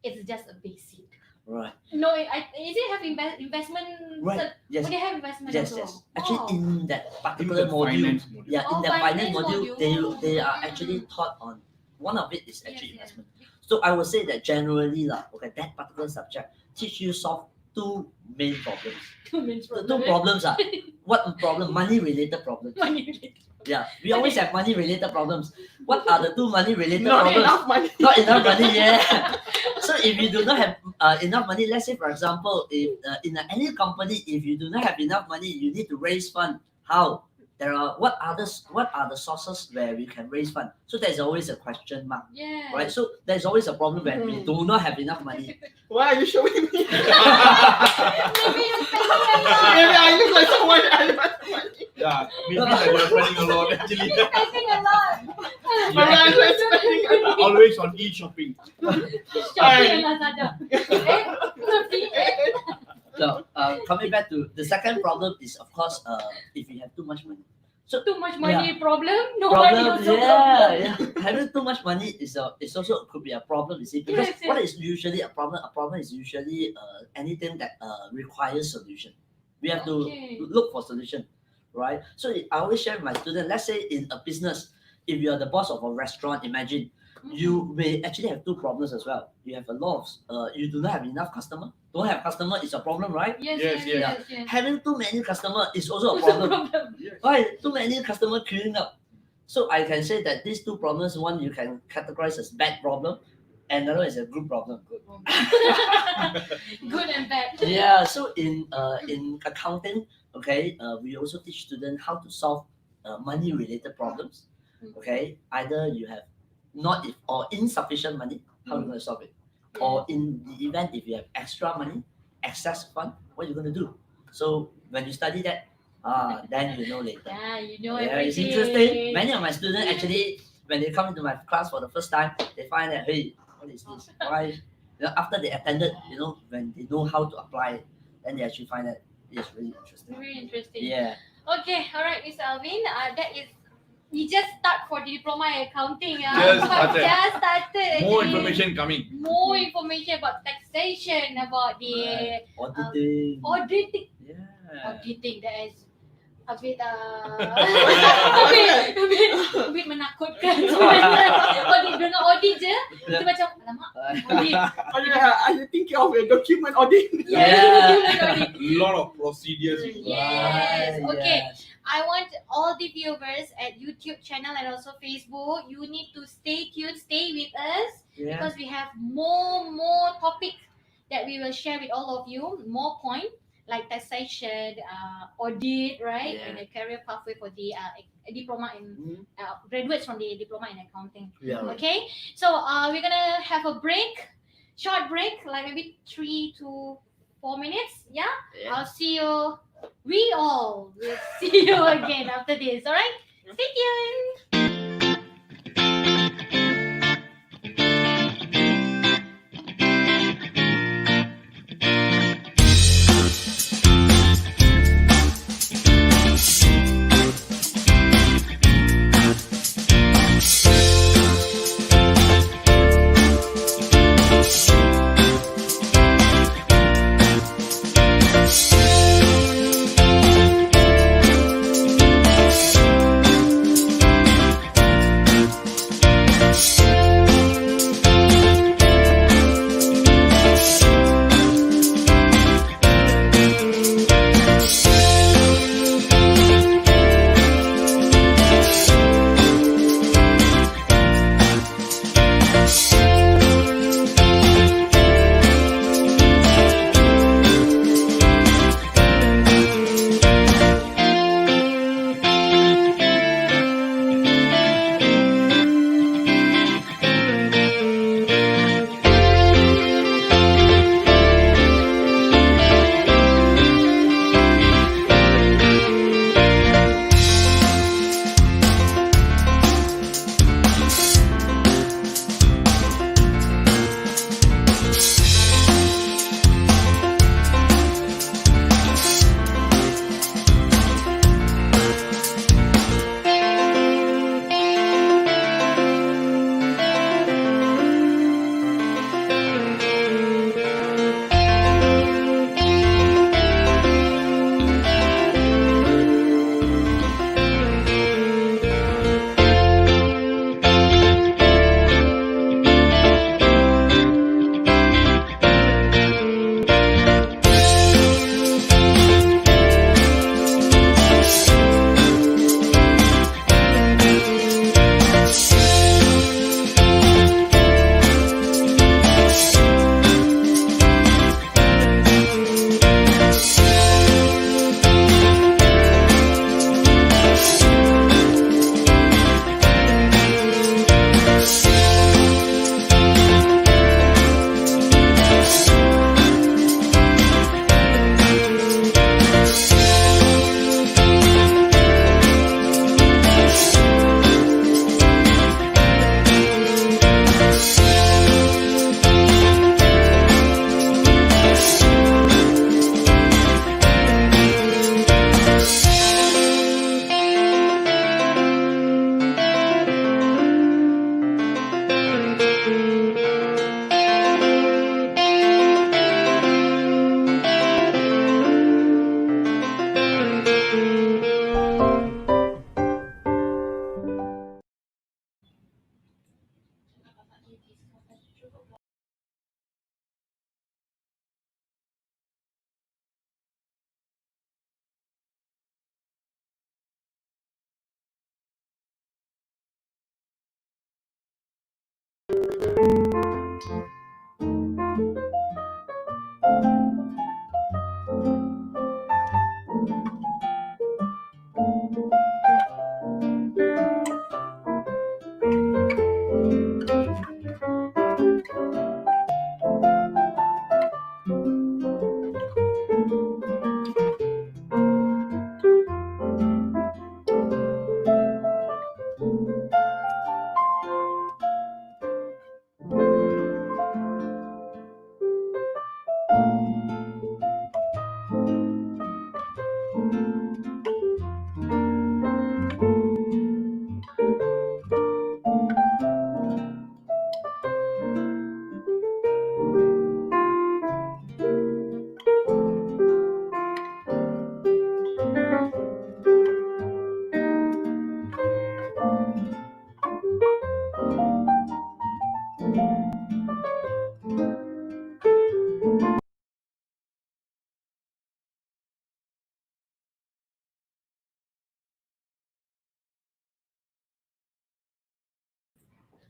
it's just a basic. Right. No, is it have investment? Right. Yes. Would they have investment Yes, also? yes. Actually, Oh. in that In particular the module, finance module. yeah, in Oh, the finance finance module, module. they are Mm. actually taught on one of it is actually Yes, yes. investment. So I would say that generally, okay, that particular subject teach you solve two main problems. The two problems are what problem? Money related problems. Money related. Yeah, we always have money related problems. What are the two money related Not problems? enough money. Not enough money, yeah. So if you do not have enough money, let's say for example, if in any company, if you do not have enough money, you need to raise fund. How? There are what are the sources where we can raise fund? So there's always a question mark, Yeah. right? So there's always a problem when we do not have enough money. Why are you showing me? Maybe you're spending a lot. Maybe I look like someone I have money. Yeah, maybe that you're spending a lot actually. You're spending a lot. But I'm like spending a lot. Always on e-shopping. Shopping on Lazada. So coming back to the second problem is of course if you have too much money. So Too much money problem. No money problem, also yeah, problem. yeah. Having too much money is also could be a problem, you see, because Yes, yes. what is usually a problem? A problem is usually anything that requires solution. We have to Okay. look for solution, right? So I always share with my students. Let's say in a business, if you are the boss of a restaurant, imagine you may actually have two problems as well. You have a lot of you do not have enough customer. Don't have customer is a problem, right? Yes, Yes, yes, yes. yes. Having too many customer is also a What's the problem. problem? Why? Too many customer queuing up. So I can say that these two problems, one you can categorize as bad problem, and another is a good problem. Good and bad. Yeah. So in accounting, okay, we also teach students how to solve money related problems. Okay, either you have not if or insufficient money, how are you going to solve it? Or in the event if you have extra money, excess fund, what are you going to do? So when you study that, then you know later. Yeah, you know Yeah, it's everything. interesting. Many of my students actually, when they come into my class for the first time, they find that, hey, what is this? Why? You know, after they attended, when they know how to apply it, then they actually find that it's really interesting. Very interesting. Yeah. Okay, all right, Mr. Alvin. That is, we just start for the diploma in accounting. Just started. Just started. More actually. information coming. More information about taxation, about the Auditing. auditing. Yeah. Auditing, that is a bit, What's a bit menakutkan sebenarnya. Audit, dengar audit je, kita macam, alamak, audit. Are you thinking of a document audit? Yeah. Audit. Lot of procedures. Yes. Right, Okay. yes. I want all the viewers at YouTube channel and also Facebook, you need to stay tuned, stay with us Yeah. because we have more topic that we will share with all of you, more point like taxation, audit, right, Yeah. and the career pathway for the diploma in Mhm. graduates from the diploma in accounting. Yeah. Right. Okay, so we're gonna have a break, short break, like maybe 3 to 4 minutes. Yeah. Yeah. I'll see you. We all will see you again after this. All right? Stay tuned.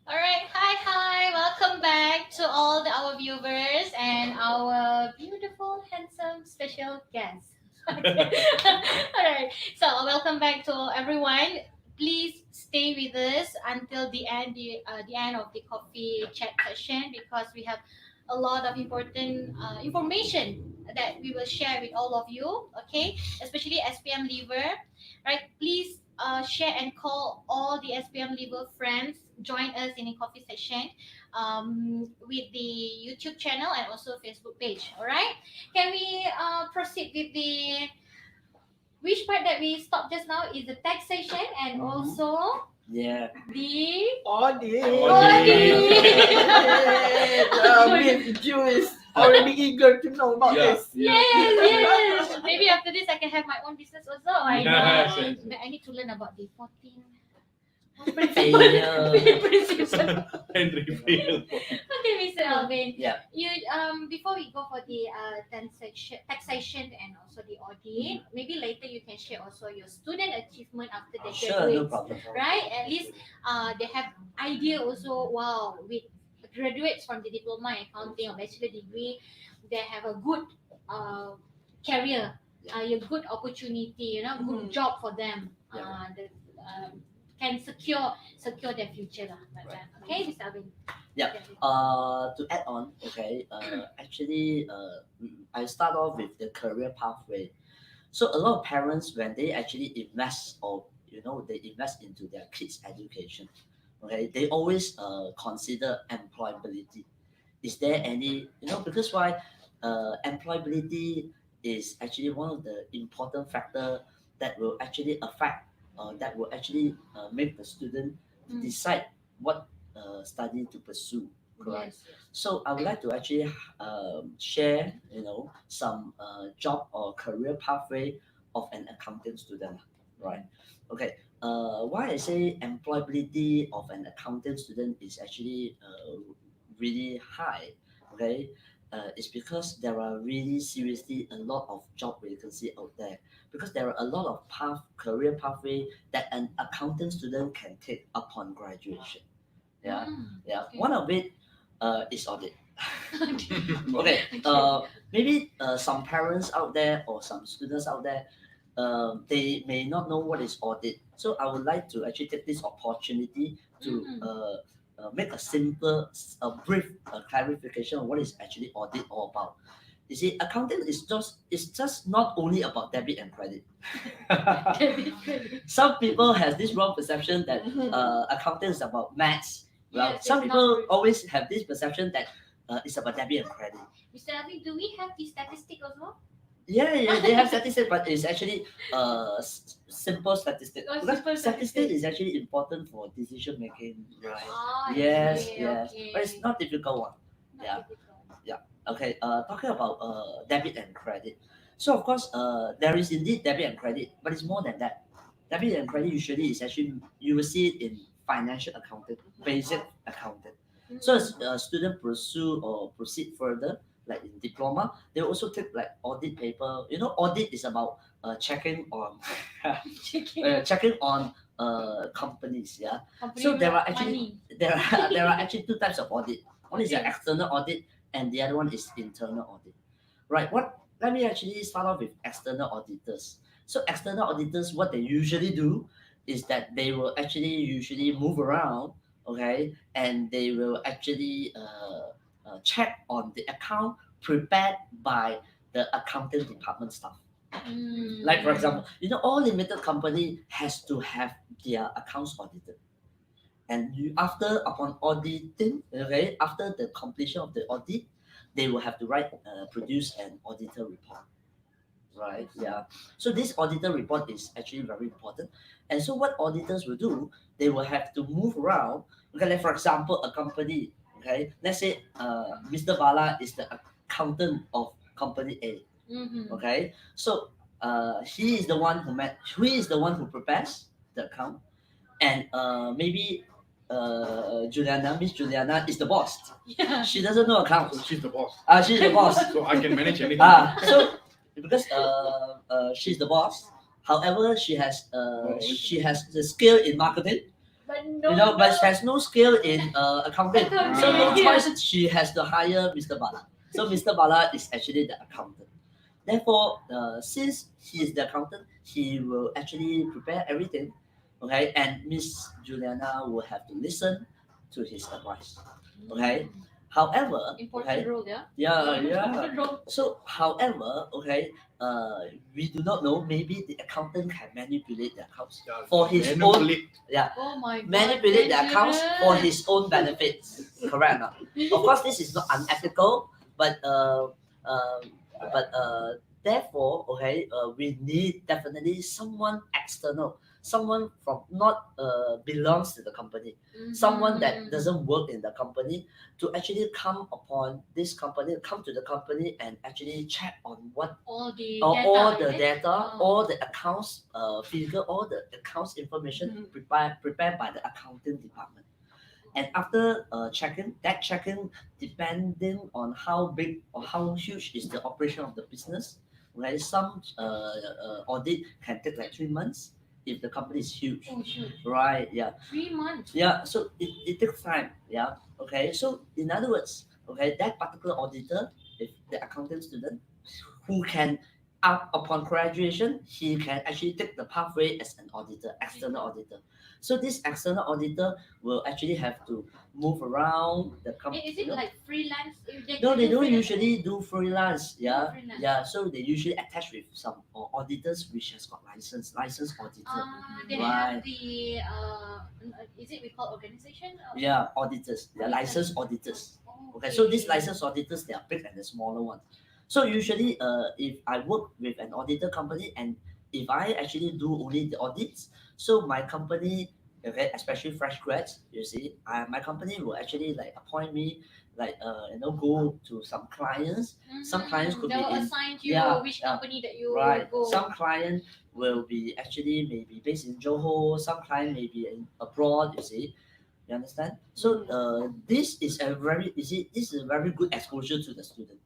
All right, hi, welcome back to all our viewers and our beautiful, handsome, special guests. Okay. All right, so welcome back to everyone. Please stay with us until the end of the coffee chat session because we have a lot of important information that we will share with all of you. Okay, especially SPM Liver, right? Please share and call all the SPM Liver friends join us in a coffee session with the YouTube channel and also Facebook page. All right. Can we proceed with the which part that we stopped just now is the taxation and also Yeah. the Audit. Audit. Miss Ju is already eager to know about Yeah. this. Yes. Maybe after this I can have my own business also. I know. Yes, yes. But I need to learn about the 14 Failure. principles. And reveal. Okay, Mr. Alvin. Yeah. You before we go for the taxation and also the audit, maybe later you can share also your student achievement after they Sure, no graduate. problem. Right? At least they have idea also. Wow, with graduates from the diploma in accounting or bachelor degree, they have a good career, a good opportunity. You know, good job for them. Yeah. Can secure their future lah. Right. Okay, Mr. Alvin. Yeah. To add on, okay, actually, I start off with the career pathway. So a lot of parents, when they actually invest or they invest into their kids' education, okay, they always consider employability. Is there any, because why employability is actually one of the important factor that will actually affect, that will actually make the student Mm. decide what study to pursue. Correct. Yes. So I would like to actually share, some job or career pathway of an accounting student, right? Okay. Why I say employability of an accounting student is actually really high, okay? It's because there are really seriously a lot of job vacancy out there because there are a lot of career pathway that an accounting student can take upon graduation. Yeah. Yeah, Okay. one of it is audit. Okay, maybe some parents out there or some students out there, they may not know what is audit. So I would like to actually take this opportunity to make a simple, brief clarification of what is actually audit all about. You see, accounting is just not only about debit and credit. Some people has this wrong perception that accounting is about maths. Well, Yes, some it's people not- always have this perception that it's about debit and credit. Mr. Alvin, do we have the statistic also? Yeah, they have statistics, but it's actually simple statistics. Oh, Because simple statistics statistics. is actually important for decision making, right? Ah, Yes, okay, yes, okay. but it's not difficult one. Not yeah. difficult. Okay, talking about debit and credit. So of course, there is indeed debit and credit, but it's more than that. Debit and credit usually is actually you will see it in financial accounting, basic accounting. So as a student pursue or proceed further, like in diploma, they also take like audit paper. Audit is about checking on Checking. checking on companies. Yeah. Company So there with are actually money. there are actually two types of audit. One is an Okay. external audit, and the other one is internal audit. Right. Let me actually start off with external auditors. So external auditors, what they usually do is that they will actually usually move around, okay, and they will actually check on the account prepared by the accounting department staff. Like for example, all limited company has to have their accounts audited, and upon auditing, okay, after the completion of the audit, they will have to produce an auditor report. Right. Yeah. So this auditor report is actually very important. And so what auditors will do, they will have to move around. Okay, like for example, a company. Okay, let's say Mr. Bala is the accountant of company A. Mm-hmm. Okay, so he is the one who prepares the account, and maybe Miss Juliana is the boss. Yeah. She doesn't know So accounts. she's the boss. She's the boss. So I can manage anything. So because she's the boss, however, she has the skill in marketing, But no. but she has no skill in accounting. So no Accounting. choice, she has to hire Mr. Bala. So Mr. Bala is actually the accountant. Therefore, since he is the accountant, he will actually prepare everything, okay, and Miss Juliana will have to listen to his advice, okay. However, Important okay, role, yeah. yeah. Important role. So, however, okay, we do not know. Maybe the accountant can manipulate the accounts Yeah, for his own, manipulate. Oh my God. manipulate the accounts for dangerous. his own benefits. Correct or not? Of course, this is not unethical, but therefore, okay, we need definitely someone external, someone from not belongs to the company, someone that Mhm. doesn't work in the company, to actually come to the company and actually check on what all the all data, the is it? data, Oh. all the accounts figure, all the accounts information Mhm. prepared by the accounting department. And after checking, depending on how big or how huge is the operation of the business, right? Some audit can take like 3 months if the company is huge, Oh shoot. right? Yeah. 3 months. Yeah, so it takes time. Yeah. Okay. So in other words, okay, that particular auditor, if the accountant student who can upon graduation, he can actually take the pathway as an auditor, external auditor. So this external auditor will actually have to move around the company. Is it like freelance? No, they do don't freelance? usually do freelance. Yeah, freelance. yeah. So they usually attach with some auditors which has got licensed auditor. They Right. have the is it we call organization? Yeah, auditors. They're licensed auditors. Okay, so these licensed auditors, they are big and the smaller ones. So usually, if I work with an auditor company and if I actually do only the audits, so my company, okay, especially fresh grads, you see, my company will actually like appoint me, like go to some clients. Some clients could they be will in, assign you yeah, which yeah, company that you right. go. Some client will be actually maybe based in Johor. Some client may be abroad. You see, you understand? So this is a very good exposure to the student,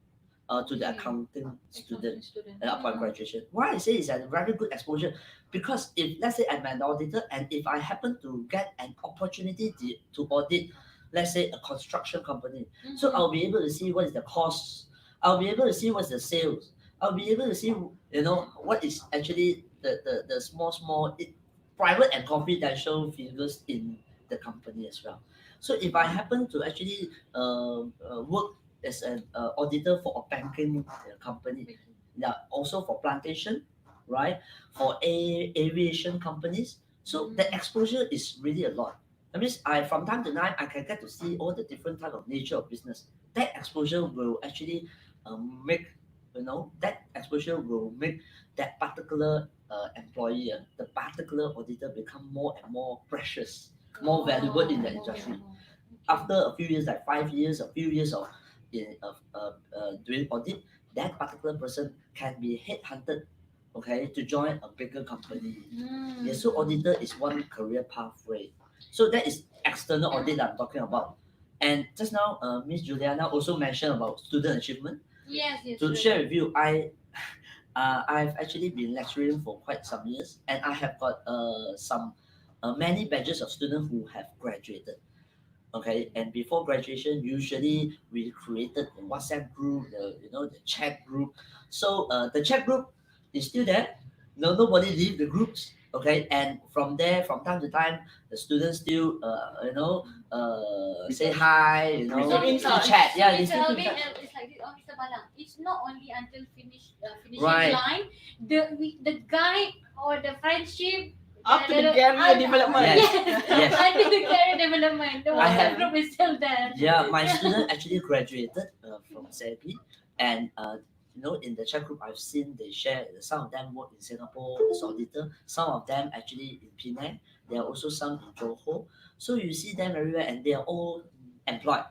to the Okay. accounting student student. upon graduation. Why I say it's a very good exposure, because if let's say I'm an auditor and if I happen to get an opportunity to audit, let's say a construction company, so I'll be able to see what is the cost. I'll be able to see what's the sales. I'll be able to see what is actually the small private and confidential figures in the company as well. So if I happen to actually work as an auditor for a banking company, yeah, also for plantation, right, for aviation companies, so the exposure is really a lot. That means from time to time I can get to see all the different type of nature of business. That exposure will actually make that exposure will make that particular employee, the particular auditor, become more and more precious, more valuable in the industry. After a few years, like 5 years, a few years of doing audit, that particular person can be headhunted, okay, to join a bigger company. Yeah, so auditor is one career pathway. So that is external audit that I'm talking about. And just now, Miss Juliana also mentioned about student achievement. Yes. To share with you, I've actually been lecturing for quite some years, and I have got some many batches of students who have graduated. Okay, and before graduation, usually we created the WhatsApp group, the chat group. So the chat group is still there. No, nobody leave the groups. Okay, and from there, from time to time, the students still say hi. So in still touch. chat. Yeah, they Mr. still keep Alvin, touch. it's like this. Oh, Mr. Balang, it's not only until finishing Right. line, the guide or the friendship Up to the career development. Yes. Yes. Until the career development. The I WhatsApp have- group is still there. Yeah, my student actually graduated from CIP, and in the chat group I've seen they share. Some of them work in Singapore as auditor. Some of them actually in Penang. There are also some in Johor. So you see them everywhere, and they are all employed.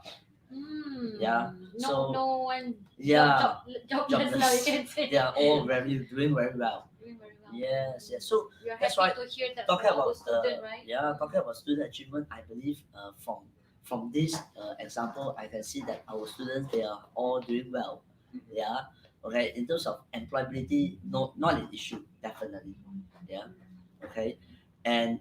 Yeah, No, so- no one. Yeah, Jobless now, you can say. they are all doing very well. Doing very well. Yes, yes. So We are That's happy why to hear that talking from our about student, right? talking about student achievement, I believe from this example, I can see that our students, they are all doing well. Yeah. Okay. In terms of employability, no, not an issue, definitely. Yeah. Okay. And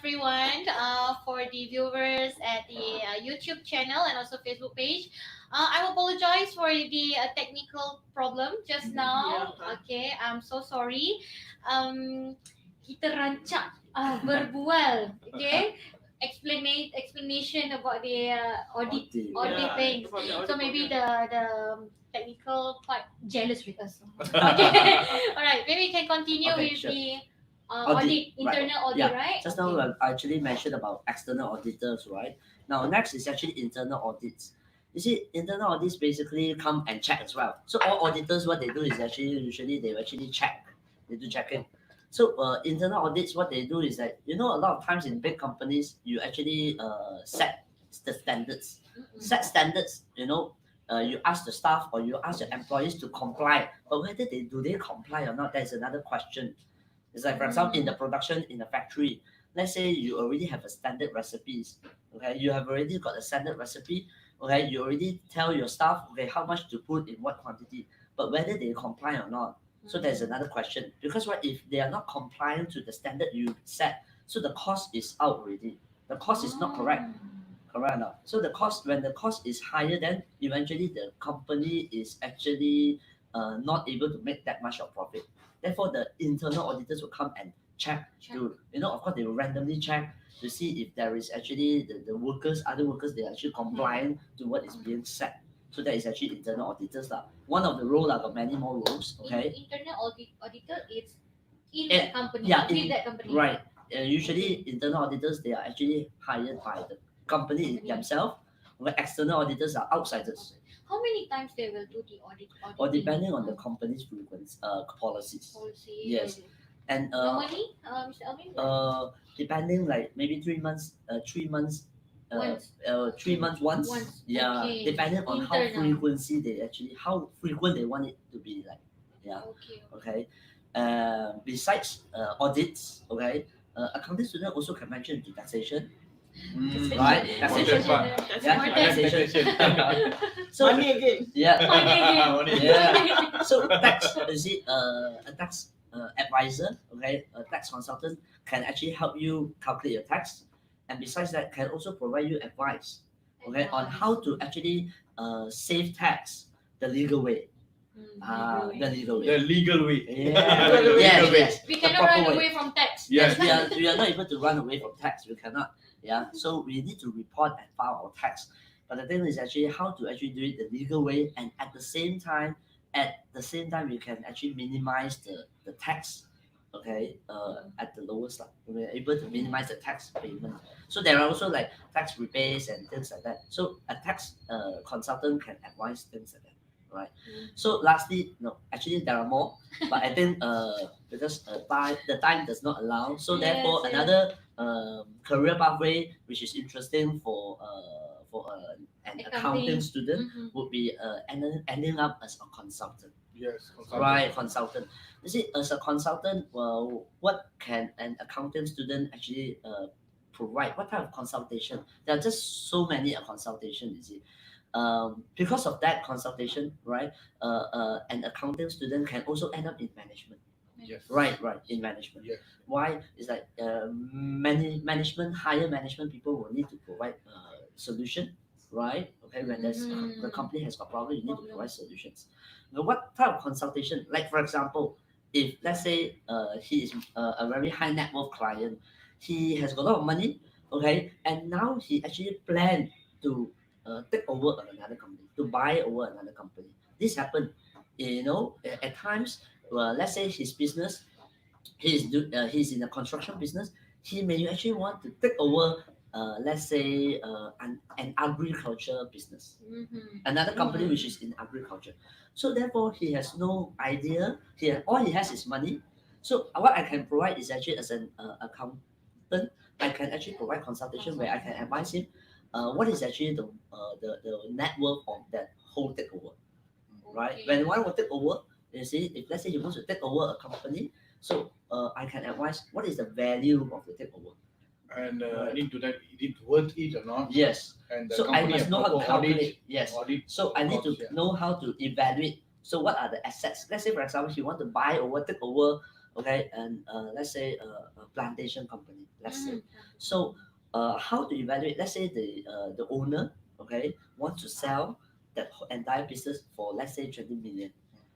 everyone, for the viewers at the YouTube channel and also Facebook page. I apologize for the technical problem just now. Yeah. Okay, I'm so sorry. Kita rancak berbual. Okay, explanation about the audit Yeah, things. about the So audit maybe program. the technical part jealous with us. Okay. All right. Maybe we can continue Okay, with sure. the Audit, audit, right. internal audit, Yeah, right? Just now I actually mentioned about external auditors, right? Now next is actually internal audits. You see, internal audits basically come and check as well. So all auditors, what they do is actually usually they actually check. They do checking. So internal audits, what they do is that a lot of times in big companies, you actually set the standards. Mm-mm. Set standards. You ask the staff or you ask your employees to comply, but whether they comply or not, that's another question. It's like, for example, in the production in the factory, let's say you already have a standard recipes. Okay, you have already got a standard recipe. Okay, you already tell your staff, okay, how much to put in what quantity, but whether they comply or not. So there's another question, because what if they are not compliant to the standard you set? So the cost is out already. The cost is not correct. Correct or not? So when the cost is higher, then eventually the company is actually not able to make that much of profit. Therefore, the internal auditors will come and check. Of course, they will randomly check to see if there is actually the other workers, they are actually compliant to what is being set. So that is actually internal auditors lah. One of the role lah, got many more roles. Okay. Internal auditor is in Eh, that company. yeah, with that company. Right. Usually, internal auditors, they are actually hired by the company themselves. Where external auditors are outsiders, How many times they will do the audit? or depending on the company's frequency policies. policy. Yes. And Normally, Mr. Alvin. depending, like maybe 3 months, 3 months, Once. 3 months once. Once. Yeah, Okay. depending on how Internal. how frequent they want it to be like. Yeah. Okay. Okay. Besides audits, okay, accounting student also can mention into taxation, right? Taxation part. Yeah, More taxation. So Money again. yeah, Money. yeah. So tax, you see, a tax advisor, okay, a tax consultant can actually help you calculate your tax, and besides that, can also provide you advice, okay, on how to actually save tax the legal way. The legal way. The legal way. Yeah. The legal Yes, way. yes. We The cannot proper run way. away from tax. Yes. We are not able to run away from tax. We cannot. Yeah. So we need to report and file our tax. But the thing is actually how to actually do it the legal way, and at the same time, we can actually minimize the tax. Okay. At the lowest level, we are able to minimize the tax payment. So there are also like tax rebates and things like that. So a tax consultant can advise things like that. Right. So lastly, no, actually there are more, but I think because the time does not allow, so Yes, therefore yes. another career pathway which is interesting for an accounting student Mhm. would be ending up as a consultant. Yes. consultant. Right, consultant. You see, as a consultant, well, what can an accounting student actually provide? What type of consultation? There are just so many consultation. You see, because of that consultation, right? An accounting student can also end up in management. Yes. Right, in management. Yes. Why? It's like many higher management people will need to provide solution, right? Okay, when there's Mhm. the company has got problem, you need to Problem. provide solutions. Now, what type of consultation? Like for example, if let's say he is a very high net worth client, he has got a lot of money, okay, and now he actually plan to take over another company, to buy over another company. This happened, at times. Let's say his business, he's in the construction business. He may actually want to take over, let's say, an agriculture business, Mhm. another company which is in agriculture. So therefore, he has no idea. All he has is money. So what I can provide is actually as an accountant, I can actually provide consultation where I can advise him, what is actually the net worth of that whole takeover, right? Okay. When one will take over, you see, if let's say he wants to take over a company, so I can advise what is the value of the takeover. And into that, is it worth it or not? Yes. And the So I company must have know how to proper calculate. Yes. Audit. So I need to Yeah. know how to evaluate. So what are the assets? Let's say, for example, you want to buy over, take over, okay, and let's say a plantation company. let's say. Mhm. So how to evaluate? Let's say the owner, okay, wants to sell that entire business for, let's say, 20 million.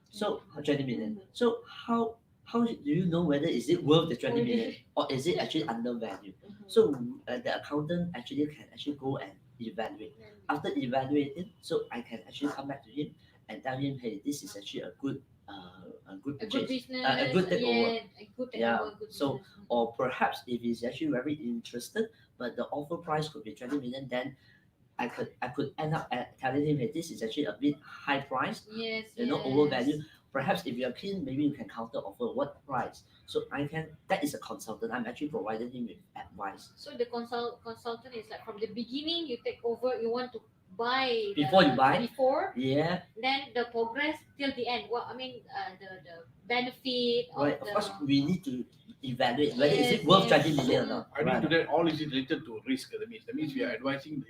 So 20 million. So how do you know whether is it worth the 20 million or is it actually undervalued? So the accountant actually can actually go and evaluate. After evaluating, so I can actually come back to him and tell him, hey, this is actually a good A good purchase, business. a good takeover. Yeah, a good Yeah. takeover, good So business. or perhaps if he's actually very interested, but the offer price could be 20 million, then I could end up telling him, hey, this is actually a bit high price, Yes, overvalue. Perhaps if you're keen, maybe you can counter offer what price. So that is a consultant. I'm actually providing him with advice. So the consultant is like from the beginning you take over, you want to buy Before you buy? before, Yeah, then the progress till the end. Well, I mean the benefit right. of Of the course, we need to evaluate whether is Yes, it worth yes. 20 million or not. I think Right. to that all is related to risk. That means we are advising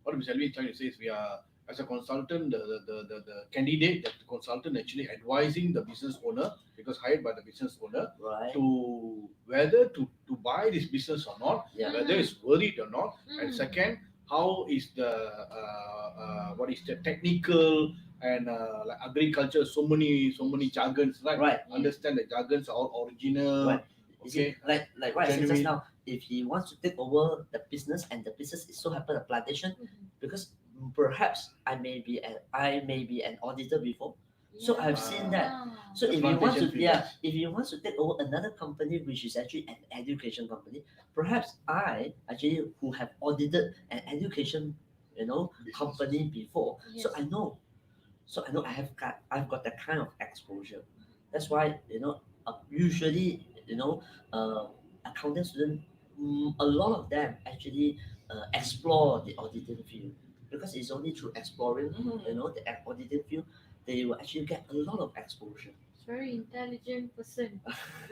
what Mr. Elvi is trying to say is we are as a consultant, the candidate, that the consultant actually advising the business owner because hired by the business owner Right. to whether to buy this business or not, Yeah. whether it's worth it or not, and Mm. second, how is the what is the technical and like agriculture, so many jargons, right? Right. Understand the jargons are all original. Right. You see, Okay. like what I said just Genuine. now, if he wants to take over the business and the business is so happen a plantation, Mhm. because perhaps I may be an auditor before. So I've seen that. So The if you want to plantation fields. if you want to take over another company which is actually an education company, perhaps I actually who have audited an education, company before. So Yes. I know. So I know I've got that kind of exposure. That's why usually accounting student, a lot of them actually explore the auditing field because it's only through exploring the auditing field they will actually get a lot of exposure. It's very intelligent person.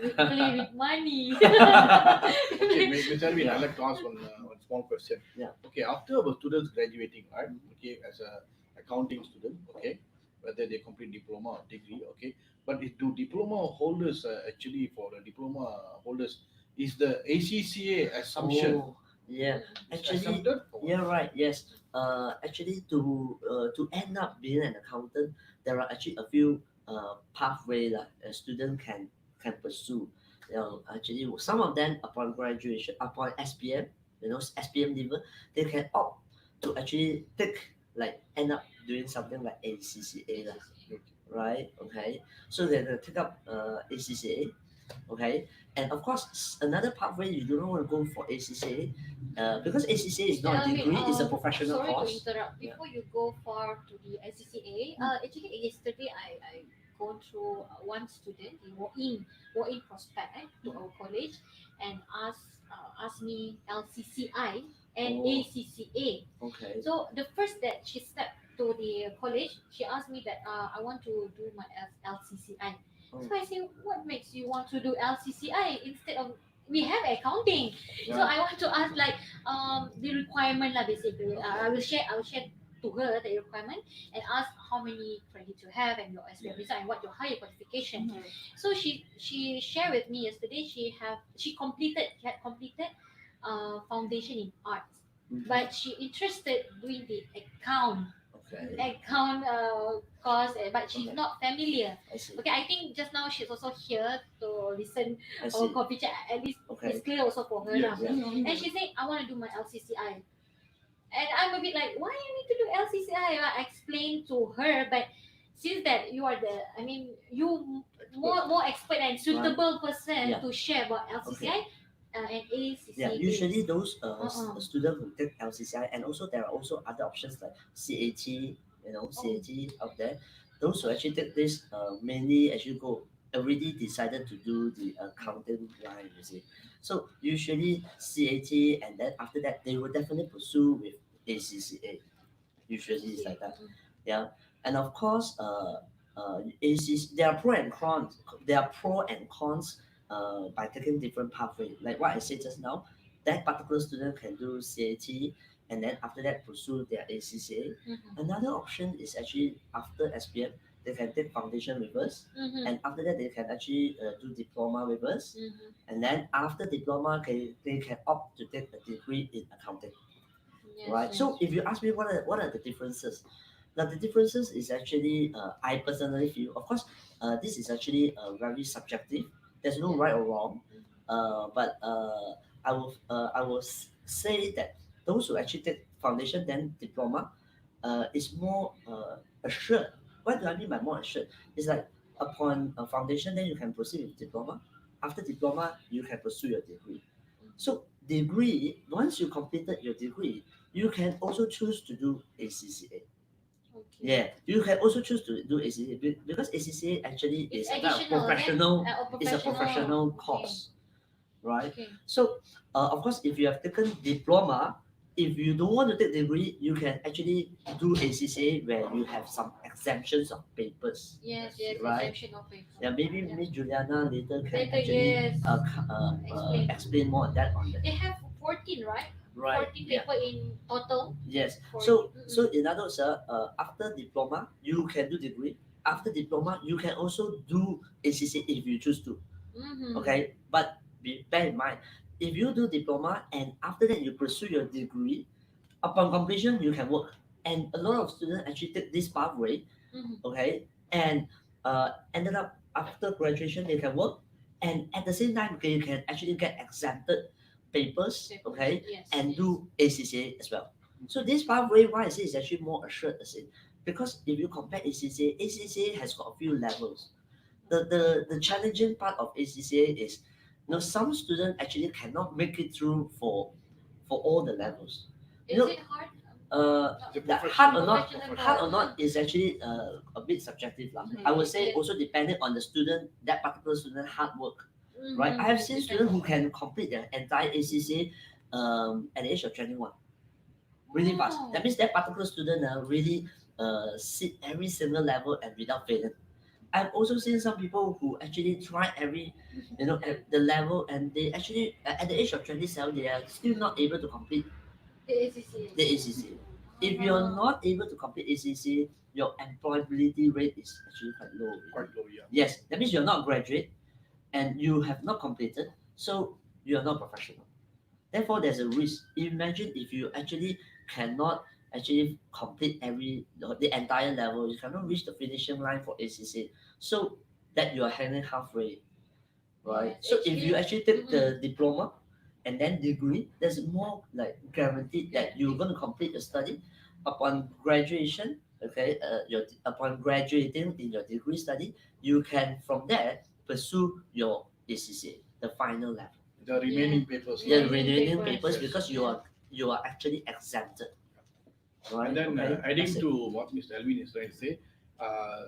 We play with money. Okay, Mr. Alvin, I'd like to ask one small question. Yeah. Okay, after our students graduating, right? Okay, as a accounting student, okay, whether they complete diploma or degree, okay, but do diploma holders actually for the diploma holders is the ACCA assumption Oh, yeah. Actually, accepted? Or what? yeah, right. Yes. Actually, to end up being an accountant, there are actually a few pathway that a student can pursue. Actually, some of them upon graduation, upon SPM, SPM level, they can opt to actually take end up doing something like ACCA, lah, right? Okay, so they can take up ACCA. Okay, and of course another pathway you don't want to go for ACCA, because ACCA is not a Tell me, degree, it's a professional sorry course. to interrupt. Yeah. Before you go far to the SCCA, actually yesterday I gone through one student, he walk in prospect to our college and asked me LCCI and Oh. ACCA. Okay. So the first that she stepped to the college, she asked me that I want to do my LCCI. Oh. So I say, what makes you want to do LCCI instead of we have accounting? So I want to ask like the requirement lah basically. I will share to her the requirement and ask how many credits you have and your SPM result and what your higher qualification. So she shared with me yesterday she had completed foundation in arts, Mhm. but she interested doing the Okay. course, but she's Okay. not familiar. I see. Okay, I think just now she's also here to listen I our see. coffee chat. At least Okay. it's clear also for her Yes. now. Yeah. And she said, I want to do my LCCI. And I'm a bit like, why you need to do LCCI? I explained to her, but since that you are you more expert and suitable person Yeah. to share about LCCI and ACCA. Yeah, usually those Uh-uh. students who take LCCI, and also there are also other options like CAT, CAT out there. Those who actually take this mainly actually already decided to do the accounting line, you see. So usually CAT, and then after that they will definitely pursue with ACCA. Usually it's like that. Yeah, and of course, ACC, there are pro and cons. There are pro and cons by taking different pathway. Like what I said just now, that particular student can do CAT and then after that pursue their ACCA. Mhm. Another option is actually after SPM, they can take foundation with us, Mm-hmm. and after that they can actually do diploma with us, Mm-hmm. and then after diploma they can opt to take a degree in accounting, Yes, right? yes. So if you ask me what are the differences, now the differences is actually I personally feel, of course, this is actually very subjective. There's no right or wrong, but I will say that those who actually take foundation then diploma is more assured. What do I mean by more assured? It's like upon a foundation, then you can proceed with diploma. After diploma, you can pursue your degree. So degree, once you completed your degree, you can also choose to do ACCA. Okay. Yeah, you can also choose to do ACCA because ACCA actually It's is a kind of additional, professional. or It's a professional Okay. course, right? Okay. So, of course, if you have taken diploma, if you don't want to take degree, you can actually do ACCA where you have some exemptions of papers. Yes, yes, Right. exemption of paper. Yeah, maybe Yeah. Miss Juliana later can Later, actually yes. Explain. explain more on that They have 14, right? Right. 14 Yeah. paper in total. Yes. 14. So in other words, after diploma, you can do degree. After diploma, you can also do ACCA if you choose to. Mm-hmm. Okay, but bear in mind, if you do diploma and after that you pursue your degree, upon completion you can work. And a lot of students actually take this pathway, Mm-hmm. okay, and ended up after graduation they can work, and at the same time you can actually get exempted papers, okay, Yes. and yes. do ACCA as well. So this pathway, why I say is actually more assured as in, because if you compare ACCA, ACCA has got a few levels. The challenging part of ACCA is, some students actually cannot make it through for all the levels. Is You know, it hard? The that hard or not, Professional hard or part. not is actually a bit subjective lah. Mhm. I would say Yes. also depending on the student, that particular student hard work, Mhm. right? I have seen Depends. students who can complete their entire ACCA at the age of 21, really fast. Oh. That means that particular student really sit every single level and without failing. I've also seen some people who actually try every, at the level, and they actually at the age of 27 they are still not able to complete The ACC. the ACC. If you're not able to complete ACC, your employability rate is actually quite low. Quite low, yeah. Yes, that means you're not graduate and you have not completed, so you're not professional. Therefore, there's a risk. Imagine if you actually cannot actually complete the entire level, you cannot reach the finishing line for ACC, so that you are hanging halfway, right? Yes, So if you actually take the Mhm. diploma and then degree, there's more like guaranteed that you're going to complete your study upon graduation. Okay, upon graduating in your degree study, you can from there pursue your ACCA, the final level. The remaining papers. The Yeah. remaining Papers. papers, Yes. because you are actually exempted. Right? And then Okay, adding that's it. to what Mr. Alvin is trying to say,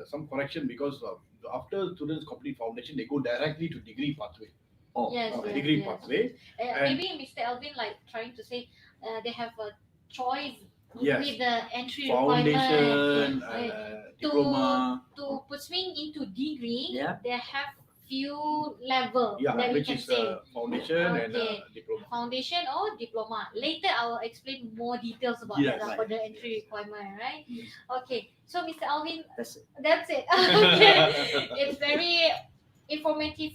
some correction because after students complete foundation, they go directly to degree pathway. Oh, Yes, okay. Degree yes. pathway. And- Maybe Mr. Elvin like trying to say they have a choice Yes. with the entry Foundation, requirement. diploma. To pursuing into degree, Yeah. they have few level Yeah, that we which can is say. foundation and Okay. diploma. Foundation or diploma. Later, I will explain more details about Yes, that right. for the entry requirement, right? Okay. So, Mr. Alvin, That's it. that's it. Okay. It's very informative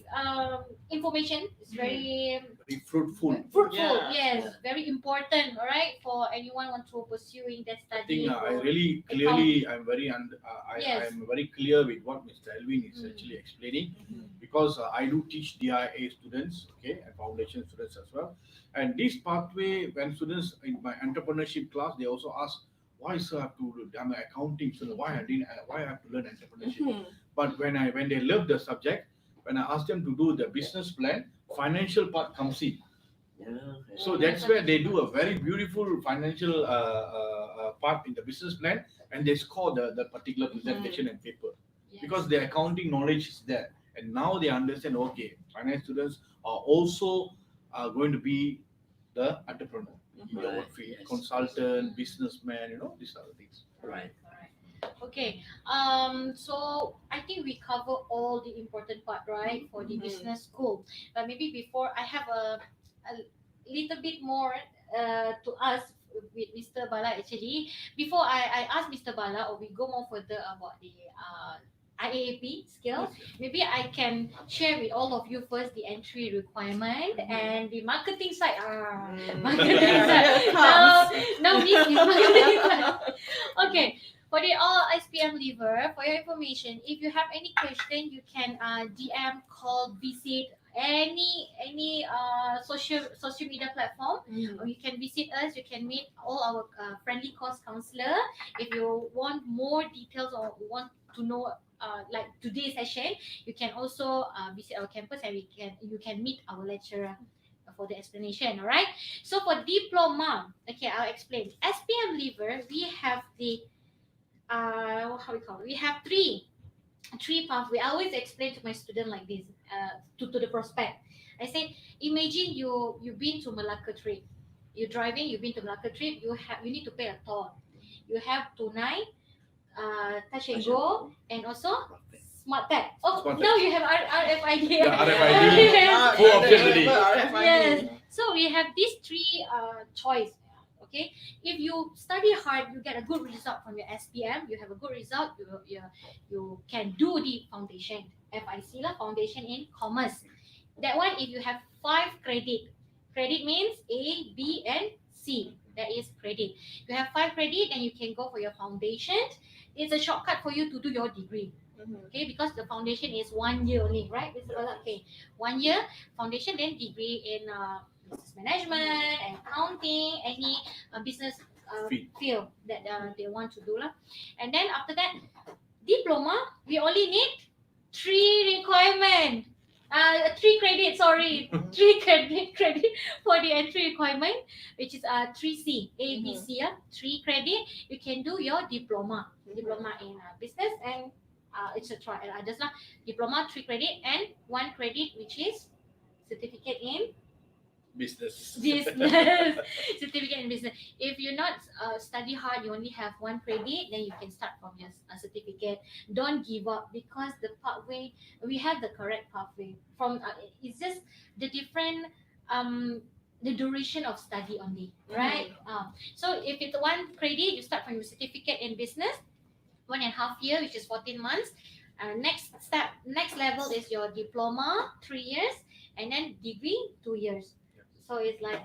information. It's very Very fruitful. fruitful. Yeah. Yes, Yeah. very important. All right, for anyone want to pursuing their I study. think I or- really clearly, I'm very Yes. I'm very clear with what Mr. Alvin is Mm. actually explaining, because I do teach DIA students, okay, and foundation students as well. And this pathway, when students in my entrepreneurship class, they also ask, why sir I have to? I'm an accounting student. Why I have to learn entrepreneurship? Mhm. But when they love the subject, when I ask them to do the business plan, financial part comes in. Yeah, okay. So that's where they do a very beautiful financial part in the business plan, and they score the particular presentation and paper, Yes. because their accounting knowledge is there, and now they understand. Okay, finance students are also going to be the entrepreneur in their Right, work field, yes. consultant, businessman. These are the things. Right. Okay. So I think we cover all the important part, right, for the Mhm. business school. But maybe before I have a little bit more to us with Mr. Bala actually. Before I ask Mr. Bala, or we go more further about the IAAP skill, Yes, yes. maybe I can share with all of you first the entry requirement and the marketing side. Marketing side. Here Now, comes. now Miss is marketing side. Okay. For the all SPM lever, for your information, if you have any question, you can DM, call, visit any social media platform, or you can visit us. You can meet all our friendly course counselor. If you want more details or want to know like today's session, you can also visit our campus, and you can meet our lecturer for the explanation. All right. So for diploma, okay, I'll explain. SPM lever, we have the how we call it? We have three pathway. I always explain to my student like this, to the prospect. I say, imagine you've been to Malacca trip. You're driving. You've been to Malacca trip. You need to pay a toll. You have Tunai, Touch and Go, and also Smart Tag. Oh, Smart Tag. now you have RFID. Yeah, RFID. Yes. Four options already. Yes. So we have these three choice. Okay. If you study hard, you get a good result from your SPM. You have a good result. You can do the foundation. FIC lah, foundation in commerce. That one, if you have 5 credit. Credit means A, B, and C. That is credit. You have 5 credit, and you can go for your foundation. It's a shortcut for you to do your degree. Okay, because the foundation is 1 year only, right? Okay, 1 year foundation, then degree in business management and accounting, any business field that they want to do lah. And then after that, diploma, we only need 3 requirement. 3 credit, sorry, 3 credit for the entry requirement, which is 3C, A, B, C, 3 credit. You can do your diploma in business and etc. And others lah. Diploma 3 credit and 1 credit, which is certificate in Business. business. Certificate in business. If you not study hard, you only have 1 credit, then you can start from your certificate. Don't give up, because the pathway, we have the correct pathway. From it's just the different the duration of study only, right? So if it's 1 credit, you start from your certificate in business, 1.5 year, which is 14 months. Next level is your diploma, 3 years, and then degree, 2 years. So it's like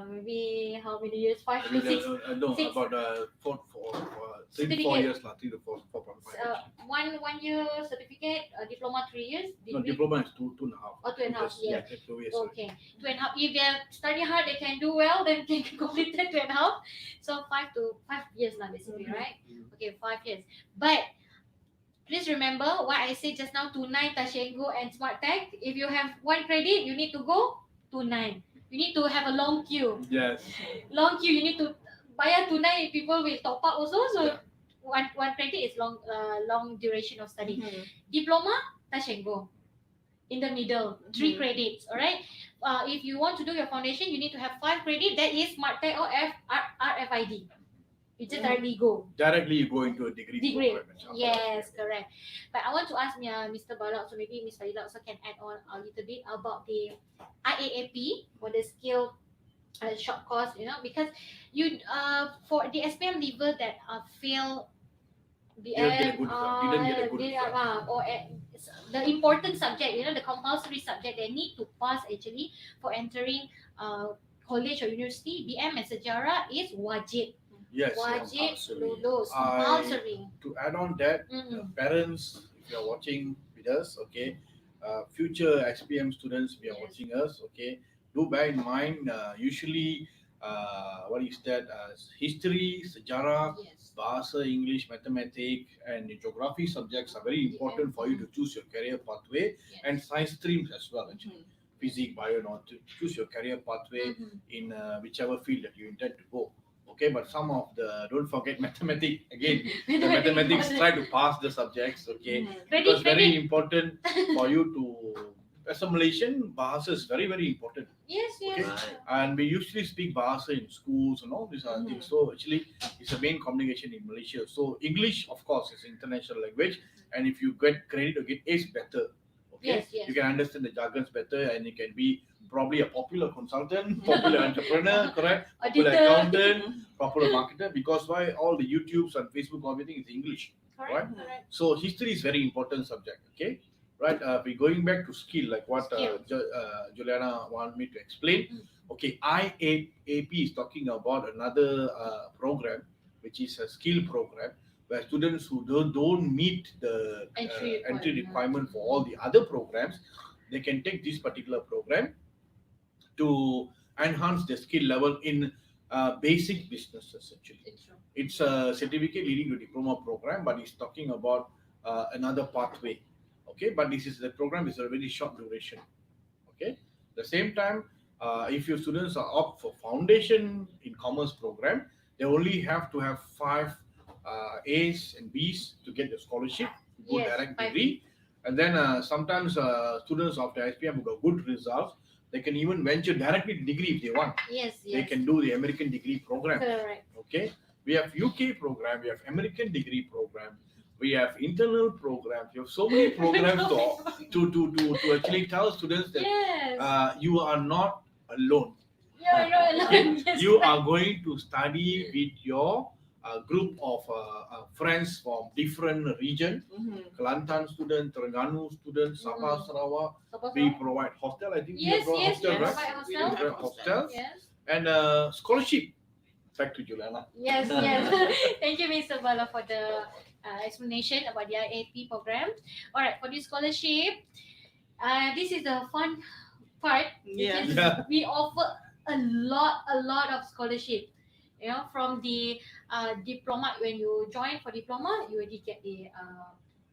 maybe how many years? 5 to 6. No, Six. about 3 to 4 Certificate. years, 3 to 4.5. One year certificate, diploma 3 years, No, degree. diploma is 2.5. Oh, 2.5 years. Yeah, 2 years. Okay, 2.5. If they study hard, they can do well. Then they can complete it 2.5. So 5 years lah, basically, right? Okay, 5 years. But please remember what I said just now: Tunai, Touch and Go, and Smart Tag. If you have 1 credit, you need to go Tunai. You need to have a long queue. Yes. Long queue. You need to bayar Tunai. People will top up also. So one credit is long duration of study. Diploma, Touch and Go. In the middle, 3 credits. All right. If you want to do your foundation, you need to have 5 credit. That is Smart Tag or RFID. You just directly go. Directly you go into a degree. program and stuff. Yes, correct. But I want to ask Mr. Bala, so maybe Ms. Fadila also can add on a little bit about the IAAP for the skill short course, because you for the SPM level that fail Didn't get a BM good result. Didn't get a good result. or the important subject, the compulsory subject they need to pass actually for entering college or university, BM and sejarah is wajib. Yes. Wajib compulsory. lulus, compulsory. To add on that, parents, if you are watching with us, okay, future SPM students, we are Yes. watching us, okay, do bear in mind, usually, what is that? History, sejarah, Yes. Bahasa, English, mathematics, and geography subjects are very important for you to choose your career pathway, Yes. and science streams as well, actually. Physics, bio, not to choose your career pathway in whichever field that you intend to go. Okay, but some of don't forget mathematics again. The mathematics try to pass the subjects, okay. Because very important for you to, as a Malaysian, Bahasa is very, very important. Yes, yes. Okay. Right. And we usually speak Bahasa in schools and all these other things. So actually, it's a main communication in Malaysia. So English, of course, is international language. And if you get credit or get A's, better. Okay. Okay, Yes, yes. you can understand the jargons better, and you can be probably a popular consultant, popular entrepreneur, correct? Popular Auditor. accountant, popular marketer. Because why all the YouTubes and Facebook, everything is English, Correct, right? correct. So history is very important subject. Okay, right? We're going back to skill, like what Skill. Juliana wanted me to explain. Mm. Okay, IAP is talking about another program, which is a skill program where students who don't meet the entry requirement for all the other programs, they can take this particular program to enhance their skill level in basic businesses. Actually, It's true. it's a certificate leading to diploma program, but it's talking about another pathway. Okay, but this is the program is a very short duration. Okay, the same time, if your students are opt for foundation in commerce program, they only have to have five A's and B's to get the scholarship, go Yes, direct 5 degree. And then sometimes students of the SPM who got good results, they can even venture directly to degree if they want. Yes, yes. They can do the American degree program. Correct. Okay, we have UK program, we have American degree program, we have internal programs. We have so many programs to actually tell students that Yes. you are not alone. You're not alone. Okay? Yes, You correct. are going to study with your group of friends from different region. Kelantan student, Terengganu student, Sabah, Sarawak. Sabah, We Sarawak. provide hostel. I think we Yes, provide yes, hostel, we right? provide We hostel. do have Hostels Yes. and scholarship. Back to Juliana. Yes, yes. Thank you, Mr. Bala, for the explanation about the IAP program. All right, for the scholarship, this is the fun part Yes. because Yeah. we offer a lot of scholarship. You know, from the diploma, when you join for diploma, you already get the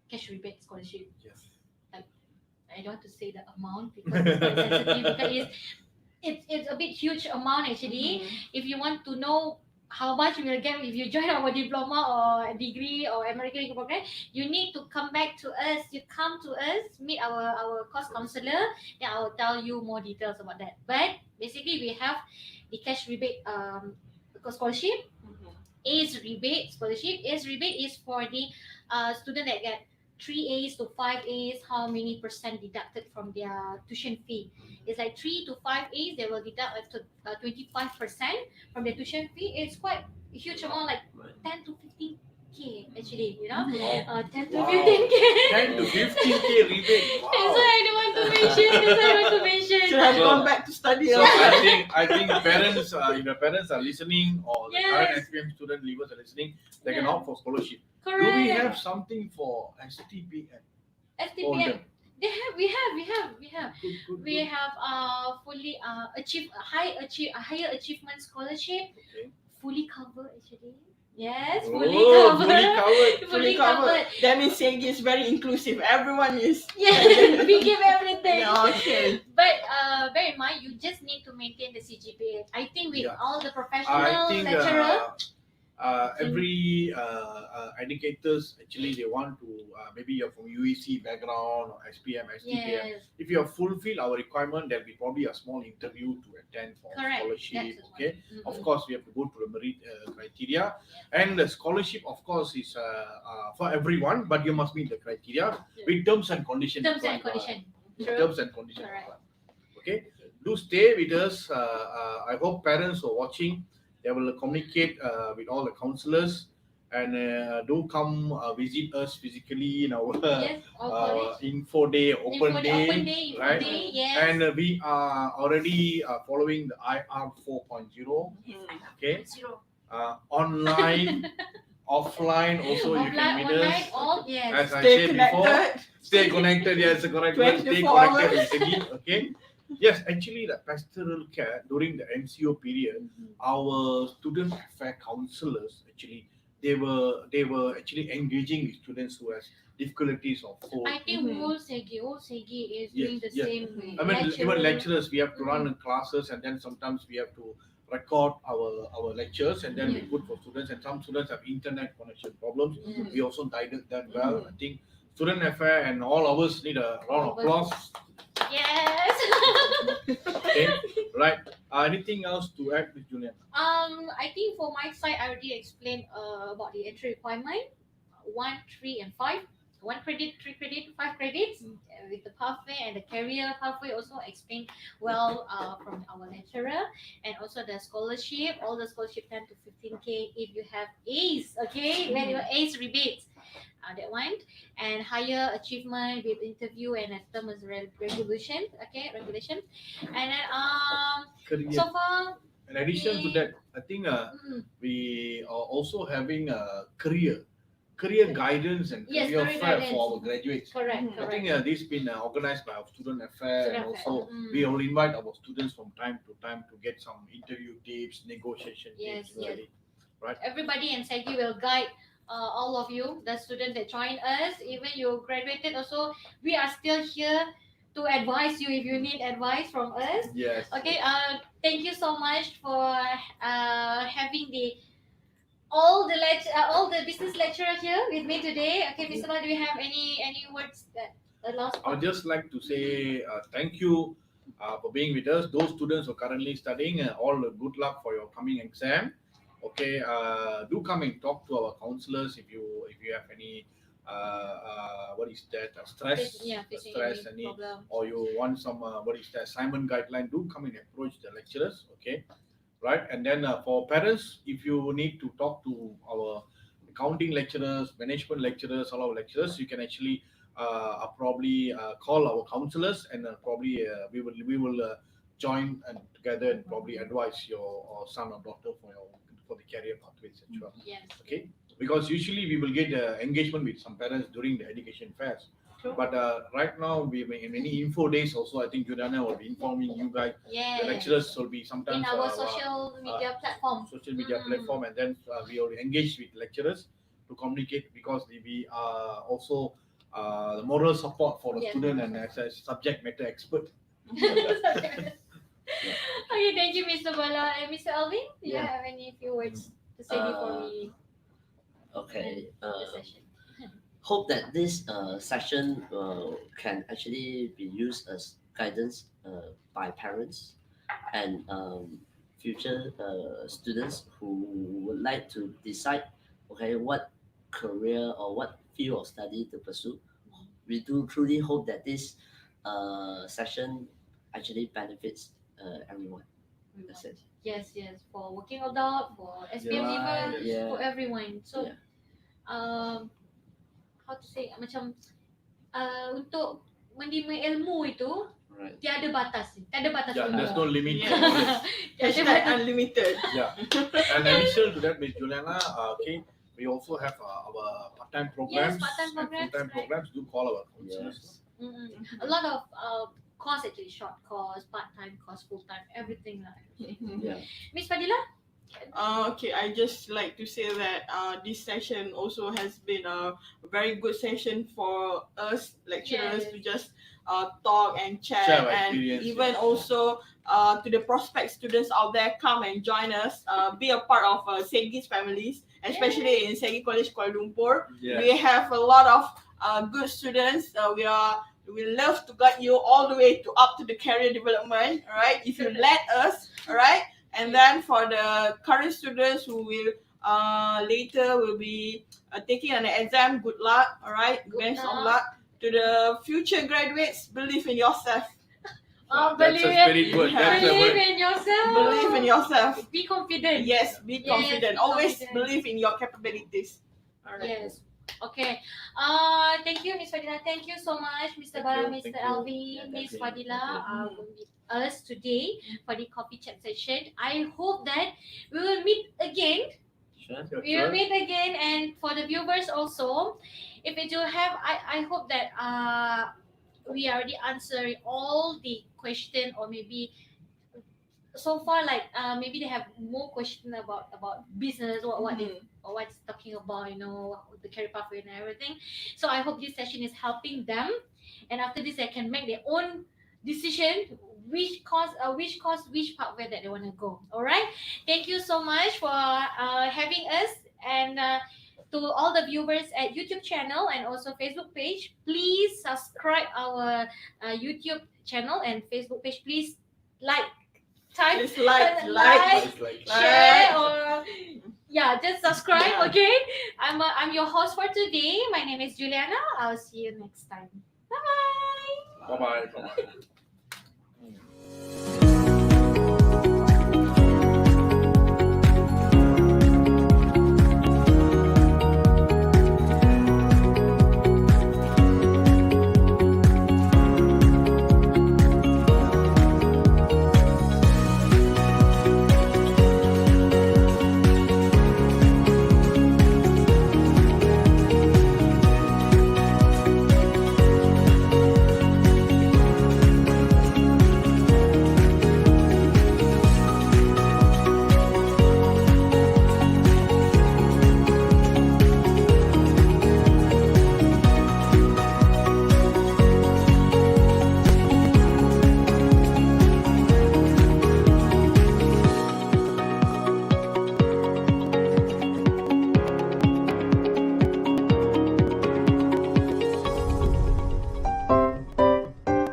cash rebate scholarship. Yes. I don't want to say the amount because it's quite sensitive because it's a bit huge amount actually. If you want to know how much you will get if you join our diploma or degree or American degree program, you need to come back to us. You come to us, meet our course counselor, then I will tell you more details about that. But basically, we have the cash rebate scholarship. A's rebate scholarship. A's rebate is for the student that get 3 A's to 5 A's. How many percent deducted from their tuition fee? It's like 3 to 5 A's. They will deduct up to 25% from their tuition fee. It's quite a huge amount, like 10 to 15K actually. You know, 10 to Wow. 15K. 10 to 15K rebate. Wow. That's why I don't want to mention. That's why I want to mention. Should have So- gone back to study. So I think parents, if your parents are listening or the current Yes. SPM student leavers are listening, they can Yeah. opt for scholarship. Correct. Do we have something for STPM? STPM? We have. Good. We have fully higher achievement scholarship, Okay. fully covered actually. Yes, Oh, fully covered. fully covered. Fully covered. That means Segi is very inclusive. Everyone is. Yeah, we give everything. Okay. But bear in mind, you just need to maintain the CGPA. I think with Yeah. all the I professional think lecturer, every educators actually they want to maybe you're from UEC background or SPM, STPM. yes, If you have fulfilled our requirement, there'll be probably a small interview to attend for correct. scholarship. That's Okay. Mhm. Of course, we have to go to the merit criteria, and the scholarship, of course, is for everyone, but you must meet the criteria with terms and conditions. Terms and applied. condition. With True. Terms and conditions. Correct. applied. Okay, do stay with us. I hope parents who are watching, they will communicate with all the counselors, and do come visit us physically in our Yes, all college. info day, open day, Info right? day, yes. And we are already following the IR 4.0. Okay, Zero. online, offline, also you can Offline, meet online, us. all yes. As I Stay said before, connected. stay connected. Yes, the correct word. Stay 24 connected hours. with Segi. Okay. Yes, actually, the pastoral care during the MCO period, our student affair counselors actually they were actually engaging with students who has difficulties of thought. I think Mhm. whole Segi is Yes, doing the yes. same way. I mean, even Lecturer. lecturers, we have to run classes, and then sometimes we have to record our lectures, and then we Yeah. put for students. And some students have internet connection problems. Yeah. We also guided them well. I think student affair and all of us need a round of applause. Yes. Okay, right. Anything else to add, Ms. Julian? I think for my side, I already explained about the entry requirement, 1, 3, and 5. 1 credit, 3 credit, 5 credits, Mm. with the pathway and the career pathway also explained well from our lecturer, and also the scholarship, all the scholarship 10 to 15K if you have A's, okay, when your A's rebates, that one, and higher achievement with interview and term as regulation, okay, regulation, and then Career. so far, In addition to that, I think mm, we are also having a career guidance and Yes, career career fair guidance. for our graduates. correct, Mhm. I correct. think this has been organized by our student affair, and Student affair, also mm. we will invite our students from time to time to get some interview tips, negotiation Yes, tips, yes. really. Everybody in SEGI will guide all of you, the students that join us, even you graduated also, we are still here to advise you if you need advice from us. Yes. Okay, thank you so much for having the all the business lecturer here with me today. Okay, Mr. Ba, do you have any words that last I would just like to say thank you for being with us. Those students who are currently studying, all the good luck for your coming exam. Okay, do come and talk to our counselors if you have any what is that stress, facing stress, any any problem. or you want some what is that assignment guideline. Do come and approach the lecturers. Okay, right? And then for parents, if you need to talk to our accounting lecturers, management lecturers, all our lecturers, you can actually probably call our counselors, and probably we will join and together and probably advise your son or daughter for the career pathways, etc. Yes. Okay, because usually we will get engagement with some parents during the education fairs. True. But right now, we in many info days also. I think Juliana will be informing you guys. Yes. The lecturers will be sometimes In our social media platform. social media Mm. platform, and then we will engage with lecturers to communicate, because we are also the moral support for the Yes, student moral and as a subject matter expert. Okay, thank you, Mr. Bala and Mr. Alvin. Do you Yeah. have any few words to say before we Okay. end the session? Hope that this session can actually be used as guidance by parents and future students who would like to decide, okay, what career or what field of study to pursue. We do truly hope that this session actually benefits everyone. That's it. Yes, yes, for working adult, for SPM Yeah, leaver, Yeah. for everyone. So, Yeah. how to say, macam untuk menerima ilmu itu Right. tiada batas, tiada batas Yeah, umur. there's no limit. Yes. to knowledge. Tiada Hashtag batas. unlimited. Yeah. And additional to that, Ms. Juliana, okay, we also have our part-time programs part-time and programs, full-time right. programs. Do call our counselors. Yes. A lot of course actually, short course, part-time course, full-time, everything lah. Yeah. Miss Fadila? Okay, I just like to say that this session also has been a very good session for us lecturers Yes. to just talk and chat, Share our and experience, even yes. also to the prospect students out there, come and join us, be a part of SEGI's families, especially in SEGI College Kuala Lumpur. We have a lot of good students. We love to guide you all the way to up to the career development, all right? If you let us, all right? And then for the current students who will later will be taking an exam, good luck, all right? Good Best of luck. luck. To the future graduates, believe in yourself. Oh, That's a spirit word. That's a believe word. in yourself. Believe in yourself. Be confident. Yes, be Yes, confident. be Always confident. believe in your capabilities. All right. Yes. Okay. Thank you, Miss Fadila. Thank you so much, Mr. Thank Bala, you, Mr. thank you. Alvin, Yeah, Miss thank you, Fadila, thank with us today for the coffee chat session. I hope that we will meet again. Sure. We will meet again, and for the viewers also, if you do have, I hope that we already answered all the question, or maybe so far like maybe they have more question about business, what they or what's talking about, the career pathway and everything. So I hope this session is helping them, and after this they can make their own decision which which pathway that they want to go. All right, thank you so much for having us, and to all the viewers at YouTube channel and also Facebook page, please subscribe our YouTube channel and Facebook page. Please like, type, Please like, like, It's like share, or Yeah, just subscribe. Yeah. Okay. I'm your host for today. My name is Juliana. I'll see you next time. Bye bye. Bye bye. Bye bye.